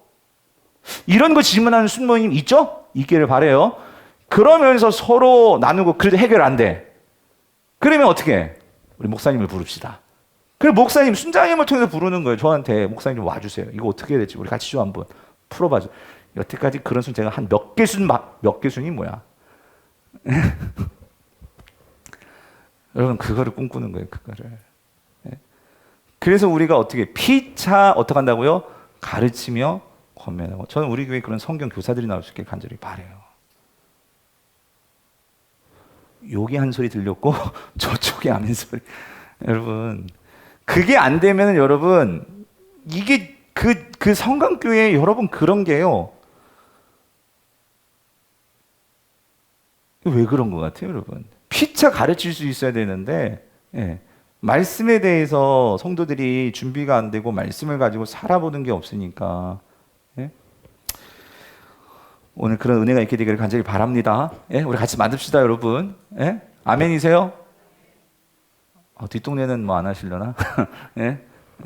이런 거 질문하는 순모임 있죠? 있기를 바라요. 그러면서 서로 나누고 그래도 해결 안 돼. 그러면 어떻게 해? 우리 목사님을 부릅시다. 그래 목사님 순장님을 통해서 부르는 거예요. 저한테 목사님 좀 와주세요. 이거 어떻게 해야 될지 우리 같이 좀 한번 풀어봐줘. 여태까지 그런 순 제가 한 몇 개순이 뭐야? 여러분 그거를 꿈꾸는 거예요. 그거를. 그래서 우리가 어떻게 피차 어떻게 한다고요? 가르치며 권면하고. 저는 우리 교회에 그런 성경 교사들이 나올 수 있게 간절히 바라요. 여기 한 소리 들렸고 저쪽에 아멘 소리. 여러분 그게 안 되면 여러분 이게 그 성강교회 여러분 그런 게요. 왜 그런 것 같아요, 여러분? 피차 가르칠 수 있어야 되는데 예. 말씀에 대해서 성도들이 준비가 안 되고 말씀을 가지고 살아보는 게 없으니까 예? 오늘 그런 은혜가 있게 되기를 간절히 바랍니다. 예? 우리 같이 만듭시다, 여러분. 예? 아멘이세요? 뒷동네는 뭐 안 하시려나? 예?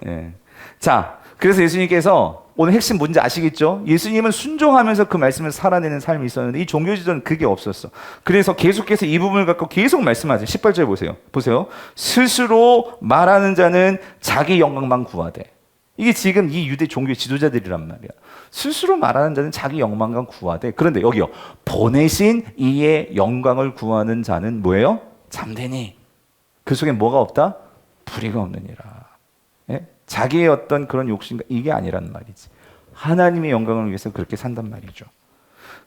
예. 자, 그래서 예수님께서 오늘 핵심 뭔지 아시겠죠? 예수님은 순종하면서 그 말씀을 살아내는 삶이 있었는데 이 종교 지도는 그게 없었어. 그래서 계속해서 이 부분을 갖고 계속 말씀하세요. 18절 보세요. 보세요. 스스로 말하는 자는 자기 영광만 구하되. 이게 지금 이 유대 종교 지도자들이란 말이야. 스스로 말하는 자는 자기 영광만 구하되. 그런데 여기요. 보내신 이의 영광을 구하는 자는 뭐예요? 잠되니. 그 속에 뭐가 없다? 불의가 없느니라. 예? 자기의 어떤 그런 욕심과 이게 아니란 말이지. 하나님의 영광을 위해서 그렇게 산단 말이죠.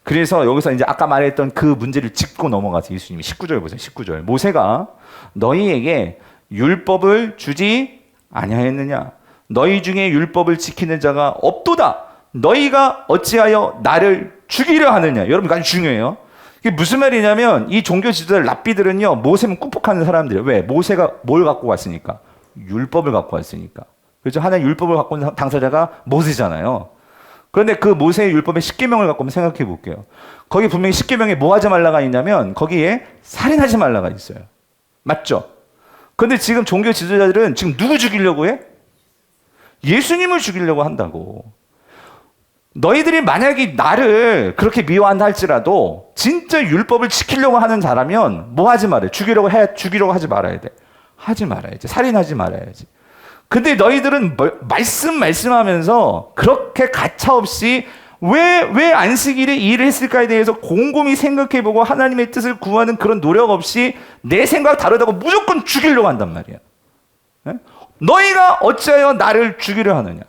그래서 여기서 이제 아까 말했던 그 문제를 짚고 넘어가서 예수님이 19절 보세요. 19절. 모세가 너희에게 율법을 주지 아니하였느냐? 너희 중에 율법을 지키는 자가 없도다. 너희가 어찌하여 나를 죽이려 하느냐? 여러분 이거 아주 중요해요. 이게 무슨 말이냐면 이 종교 지도자들 랍비들은요 모세만 꾹꾹하는 사람들이에요. 왜? 모세가 뭘 갖고 왔으니까? 율법을 갖고 왔으니까. 그렇죠? 하나의 율법을 갖고 온 당사자가 모세잖아요. 그런데 그 모세의 율법의 10계명을 갖고 한번 생각해 볼게요. 거기 분명히 10계명에 뭐 하지 말라가 있냐면 거기에 살인하지 말라가 있어요. 맞죠? 그런데 지금 종교 지도자들은 지금 누구 죽이려고 해? 예수님을 죽이려고 한다고. 너희들이 만약에 나를 그렇게 미워한다 할지라도 진짜 율법을 지키려고 하는 자라면 뭐 하지 말아요? 죽이려고 하지 말아야 돼. 하지 말아야지. 살인하지 말아야지. 근데 너희들은 말씀하면서 그렇게 가차없이 왜 안식일에 이 일을 했을까에 대해서 곰곰이 생각해보고 하나님의 뜻을 구하는 그런 노력 없이 내 생각 다르다고 무조건 죽이려고 한단 말이야. 네? 너희가 어찌하여 나를 죽이려 하느냐?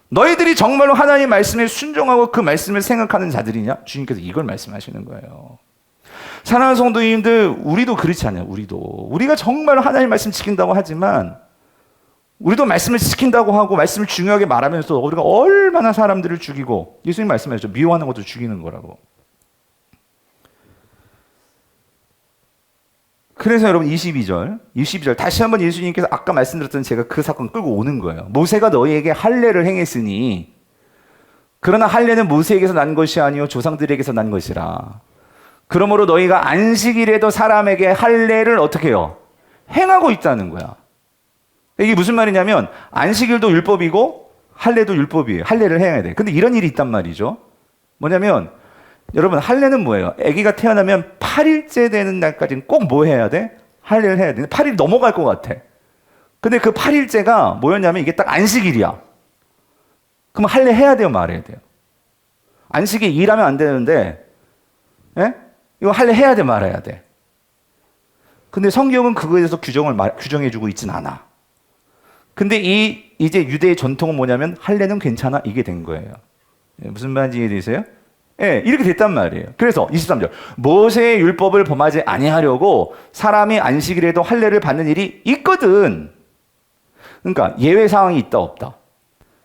너희들이 정말로 하나님의 말씀에 순종하고 그 말씀을 생각하는 자들이냐? 주님께서 이걸 말씀하시는 거예요. 사랑하는 성도님들, 우리도 그렇지 않아요. 우리가 정말로 하나님의 말씀 지킨다고 하지만 우리도 말씀을 지킨다고 하고 말씀을 중요하게 말하면서 우리가 얼마나 사람들을 죽이고 예수님 말씀하셨죠. 미워하는 것도 죽이는 거라고. 그래서 여러분 22절 다시 한번 예수님께서 아까 말씀드렸던 제가 그 사건 끌고 오는 거예요. 모세가 너희에게 할례를 행했으니 그러나 할례는 모세에게서 난 것이 아니요 조상들에게서 난 것이라. 그러므로 너희가 안식일에도 사람에게 할례를 어떻게 해요? 행하고 있다는 거야. 이게 무슨 말이냐면 안식일도 율법이고 할례도 율법이에요. 할례를 해야 돼. 근데 이런 일이 있단 말이죠. 뭐냐면 여러분 할례는 뭐예요? 아기가 태어나면 8일째 되는 날까지는 꼭 뭐 해야 돼? 할례를 해야 돼. 8일 넘어갈 것 같아. 근데 그 8일째가 뭐였냐면 이게 딱 안식일이야. 그럼 할례 해야 돼요? 말해야 돼요? 안식일 일하면 안 되는데 예? 이거 할례 해야 돼? 말해야 돼? 근데 성경은 그거에 대해서 규정해주고 있진 않아. 근데 이제 유대의 전통은 뭐냐면 할례는 괜찮아 이게 된 거예요. 무슨 말인지 이해되세요? 예, 이렇게 됐단 말이에요. 그래서 23절 모세의 율법을 범하지 아니하려고 사람이 안식일에도 할례를 받는 일이 있거든. 그러니까 예외 상황이 있다 없다.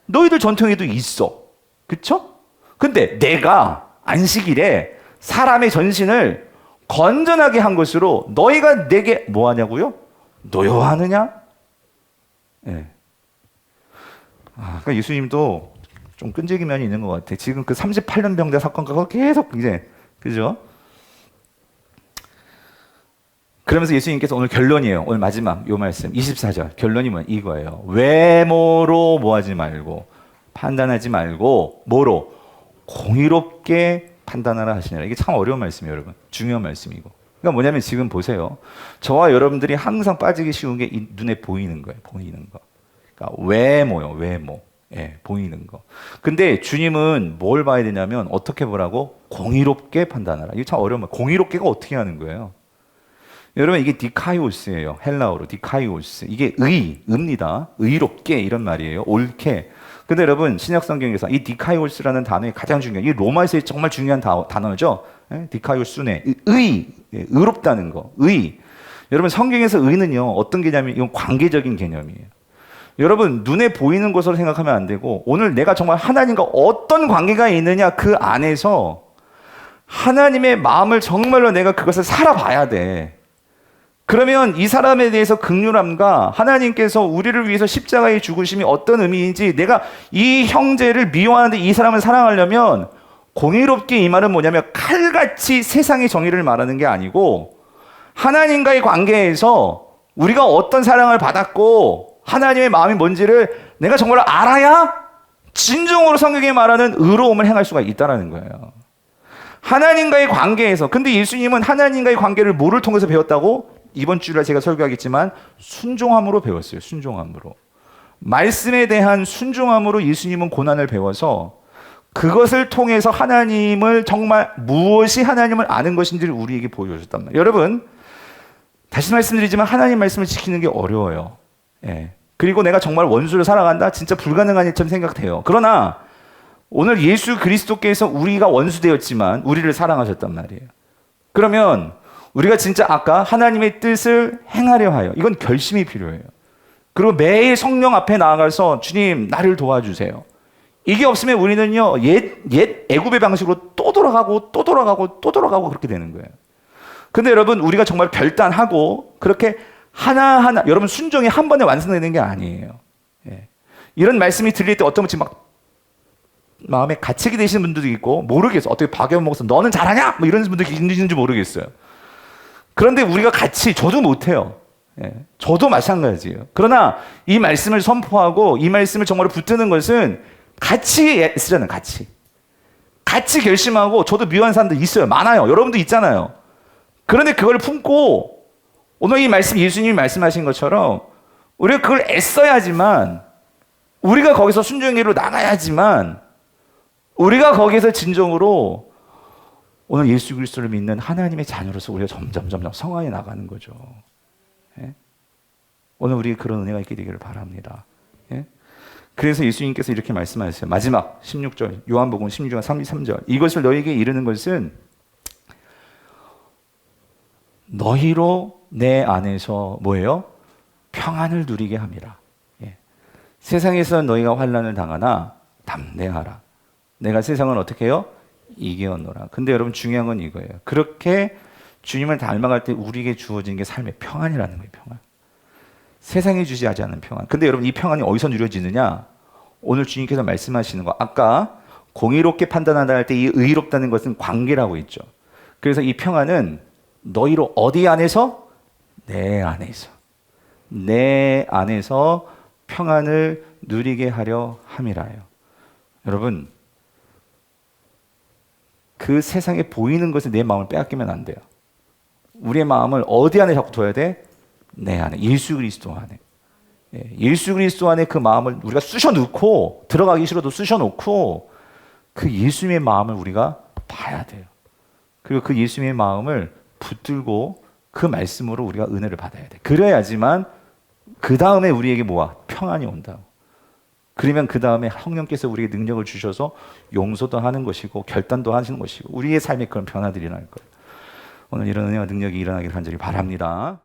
너희들 전통에도 있어. 그쵸? 근데 내가 안식일에 사람의 전신을 건전하게 한 것으로 너희가 내게 뭐 하냐고요? 노여워하느냐? 예. 그러니까 예수님도 좀 끈질긴 면이 있는 것 같아. 지금 그 38년 병자 사건과 계속 이제 그죠? 그러면서 예수님께서 오늘 결론이에요. 오늘 마지막 요 말씀 24절 결론이 이거예요. 외모로 뭐하지 말고 판단하지 말고 뭐로 공의롭게 판단하라 하시느라. 이게 참 어려운 말씀이에요, 여러분. 중요한 말씀이고. 그러니까 뭐냐면 지금 보세요. 저와 여러분들이 항상 빠지기 쉬운 게 눈에 보이는 거예요. 보이는 거. 그러니까 외모요, 외모. 예, 보이는 거. 근데 주님은 뭘 봐야 되냐면 어떻게 보라고? 공의롭게 판단하라. 이게 참 어려운 말. 공의롭게가 어떻게 하는 거예요? 여러분 이게 디카이오스예요. 헬라어로 디카이오스. 이게 의입니다. 의롭게 이런 말이에요. 옳게. 근데 여러분 신약 성경에서 이 디카이오스라는 단어의 가장 중요한 이 로마에서의 정말 중요한 단어죠. 예? 디카이오스네. 의롭다는 거. 의. 여러분 성경에서 의는요 어떤 개념이 이건 관계적인 개념이에요. 여러분 눈에 보이는 것으로 생각하면 안 되고 오늘 내가 정말 하나님과 어떤 관계가 있느냐 그 안에서 하나님의 마음을 정말로 내가 그것을 살아봐야 돼. 그러면 이 사람에 대해서 긍휼함과 하나님께서 우리를 위해서 십자가의 죽으심이 어떤 의미인지 내가 이 형제를 미워하는데 이 사람을 사랑하려면 공의롭게 이 말은 뭐냐면 칼같이 세상의 정의를 말하는 게 아니고 하나님과의 관계에서 우리가 어떤 사랑을 받았고 하나님의 마음이 뭔지를 내가 정말 알아야 진정으로 성경이 말하는 의로움을 행할 수가 있다는 거예요. 하나님과의 관계에서. 근데 예수님은 하나님과의 관계를 뭐를 통해서 배웠다고? 이번 주일에 제가 설교하겠지만 순종함으로 배웠어요. 순종함으로. 말씀에 대한 순종함으로 예수님은 고난을 배워서 그것을 통해서 하나님을 정말 무엇이 하나님을 아는 것인지를 우리에게 보여줬단 말이에요. 여러분, 다시 말씀드리지만 하나님 말씀을 지키는 게 어려워요. 예. 그리고 내가 정말 원수를 사랑한다? 진짜 불가능한 일처럼 생각돼요. 그러나 오늘 예수 그리스도께서 우리가 원수 되었지만 우리를 사랑하셨단 말이에요. 그러면 우리가 진짜 아까 하나님의 뜻을 행하려 하여, 이건 결심이 필요해요. 그리고 매일 성령 앞에 나아가서 주님 나를 도와주세요. 이게 없으면 우리는요 옛 애굽의 방식으로 또 돌아가고 또 돌아가고 또 돌아가고 그렇게 되는 거예요. 근데 여러분, 우리가 정말 결단하고 그렇게 하나하나, 여러분 순종이 한 번에 완성되는 게 아니에요. 예. 이런 말씀이 들릴 때 어떤 분이 막 마음에 갇히게 되시는 분들도 있고, 모르겠어. 어떻게 박연 먹어서 너는 잘하냐? 뭐 이런 분들이 있는지 모르겠어요. 그런데 우리가 같이, 저도 못해요. 예. 저도 마찬가지예요. 그러나 이 말씀을 선포하고 이 말씀을 정말 붙드는 것은 같이 쓰잖아요. 같이 결심하고, 저도 미워하는 사람들 있어요. 많아요. 여러분도 있잖아요. 그런데 그걸 품고 오늘 이 말씀, 예수님이 말씀하신 것처럼 우리가 그걸 애써야지만, 우리가 거기서 순종의 길로 나가야지만, 우리가 거기서 진정으로 오늘 예수 그리스도를 믿는 하나님의 자녀로서 우리가 점점 성화해 나가는 거죠. 예? 오늘 우리에게 그런 은혜가 있게 되기를 바랍니다. 예? 그래서 예수님께서 이렇게 말씀하셨어요. 마지막 16절, 요한복음 16장 33절. 이것을 너희에게 이르는 것은 너희로 내 안에서 뭐예요? 평안을 누리게 함이라. 예. 세상에서 너희가 환난을 당하나 담대하라. 내가 세상을 어떻게 해요? 이겨노라. 근데 여러분, 중요한 건 이거예요. 그렇게 주님을 닮아갈 때 우리에게 주어지는 게 삶의 평안이라는 거예요. 평안. 세상이 주지 않는 평안. 근데 여러분, 이 평안이 어디서 누려지느냐? 오늘 주님께서 말씀하시는 거, 아까 공의롭게 판단한다 할 때 이 의롭다는 것은 관계라고 있죠. 그래서 이 평안은 너희로 어디 안에서? 내 안에서. 내 안에서 평안을 누리게 하려 함이라요. 여러분, 그 세상에 보이는 것에 내 마음을 빼앗기면 안 돼요. 우리의 마음을 어디 안에 자꾸 둬야 돼? 내 안에. 예수 그리스도 안에. 예, 예수 그리스도 안에 그 마음을 우리가 쑤셔 넣고, 들어가기 싫어도 쑤셔 놓고, 그 예수님의 마음을 우리가 봐야 돼요. 그리고 그 예수님의 마음을 붙들고 그 말씀으로 우리가 은혜를 받아야 돼. 그래야지만 그 다음에 우리에게 뭐야? 평안이 온다고. 그러면 그 다음에 성령께서 우리에게 능력을 주셔서 용서도 하는 것이고 결단도 하시는 것이고 우리의 삶에 그런 변화들이 날 거예요. 오늘 이런 은혜와 능력이 일어나기를 간절히 바랍니다.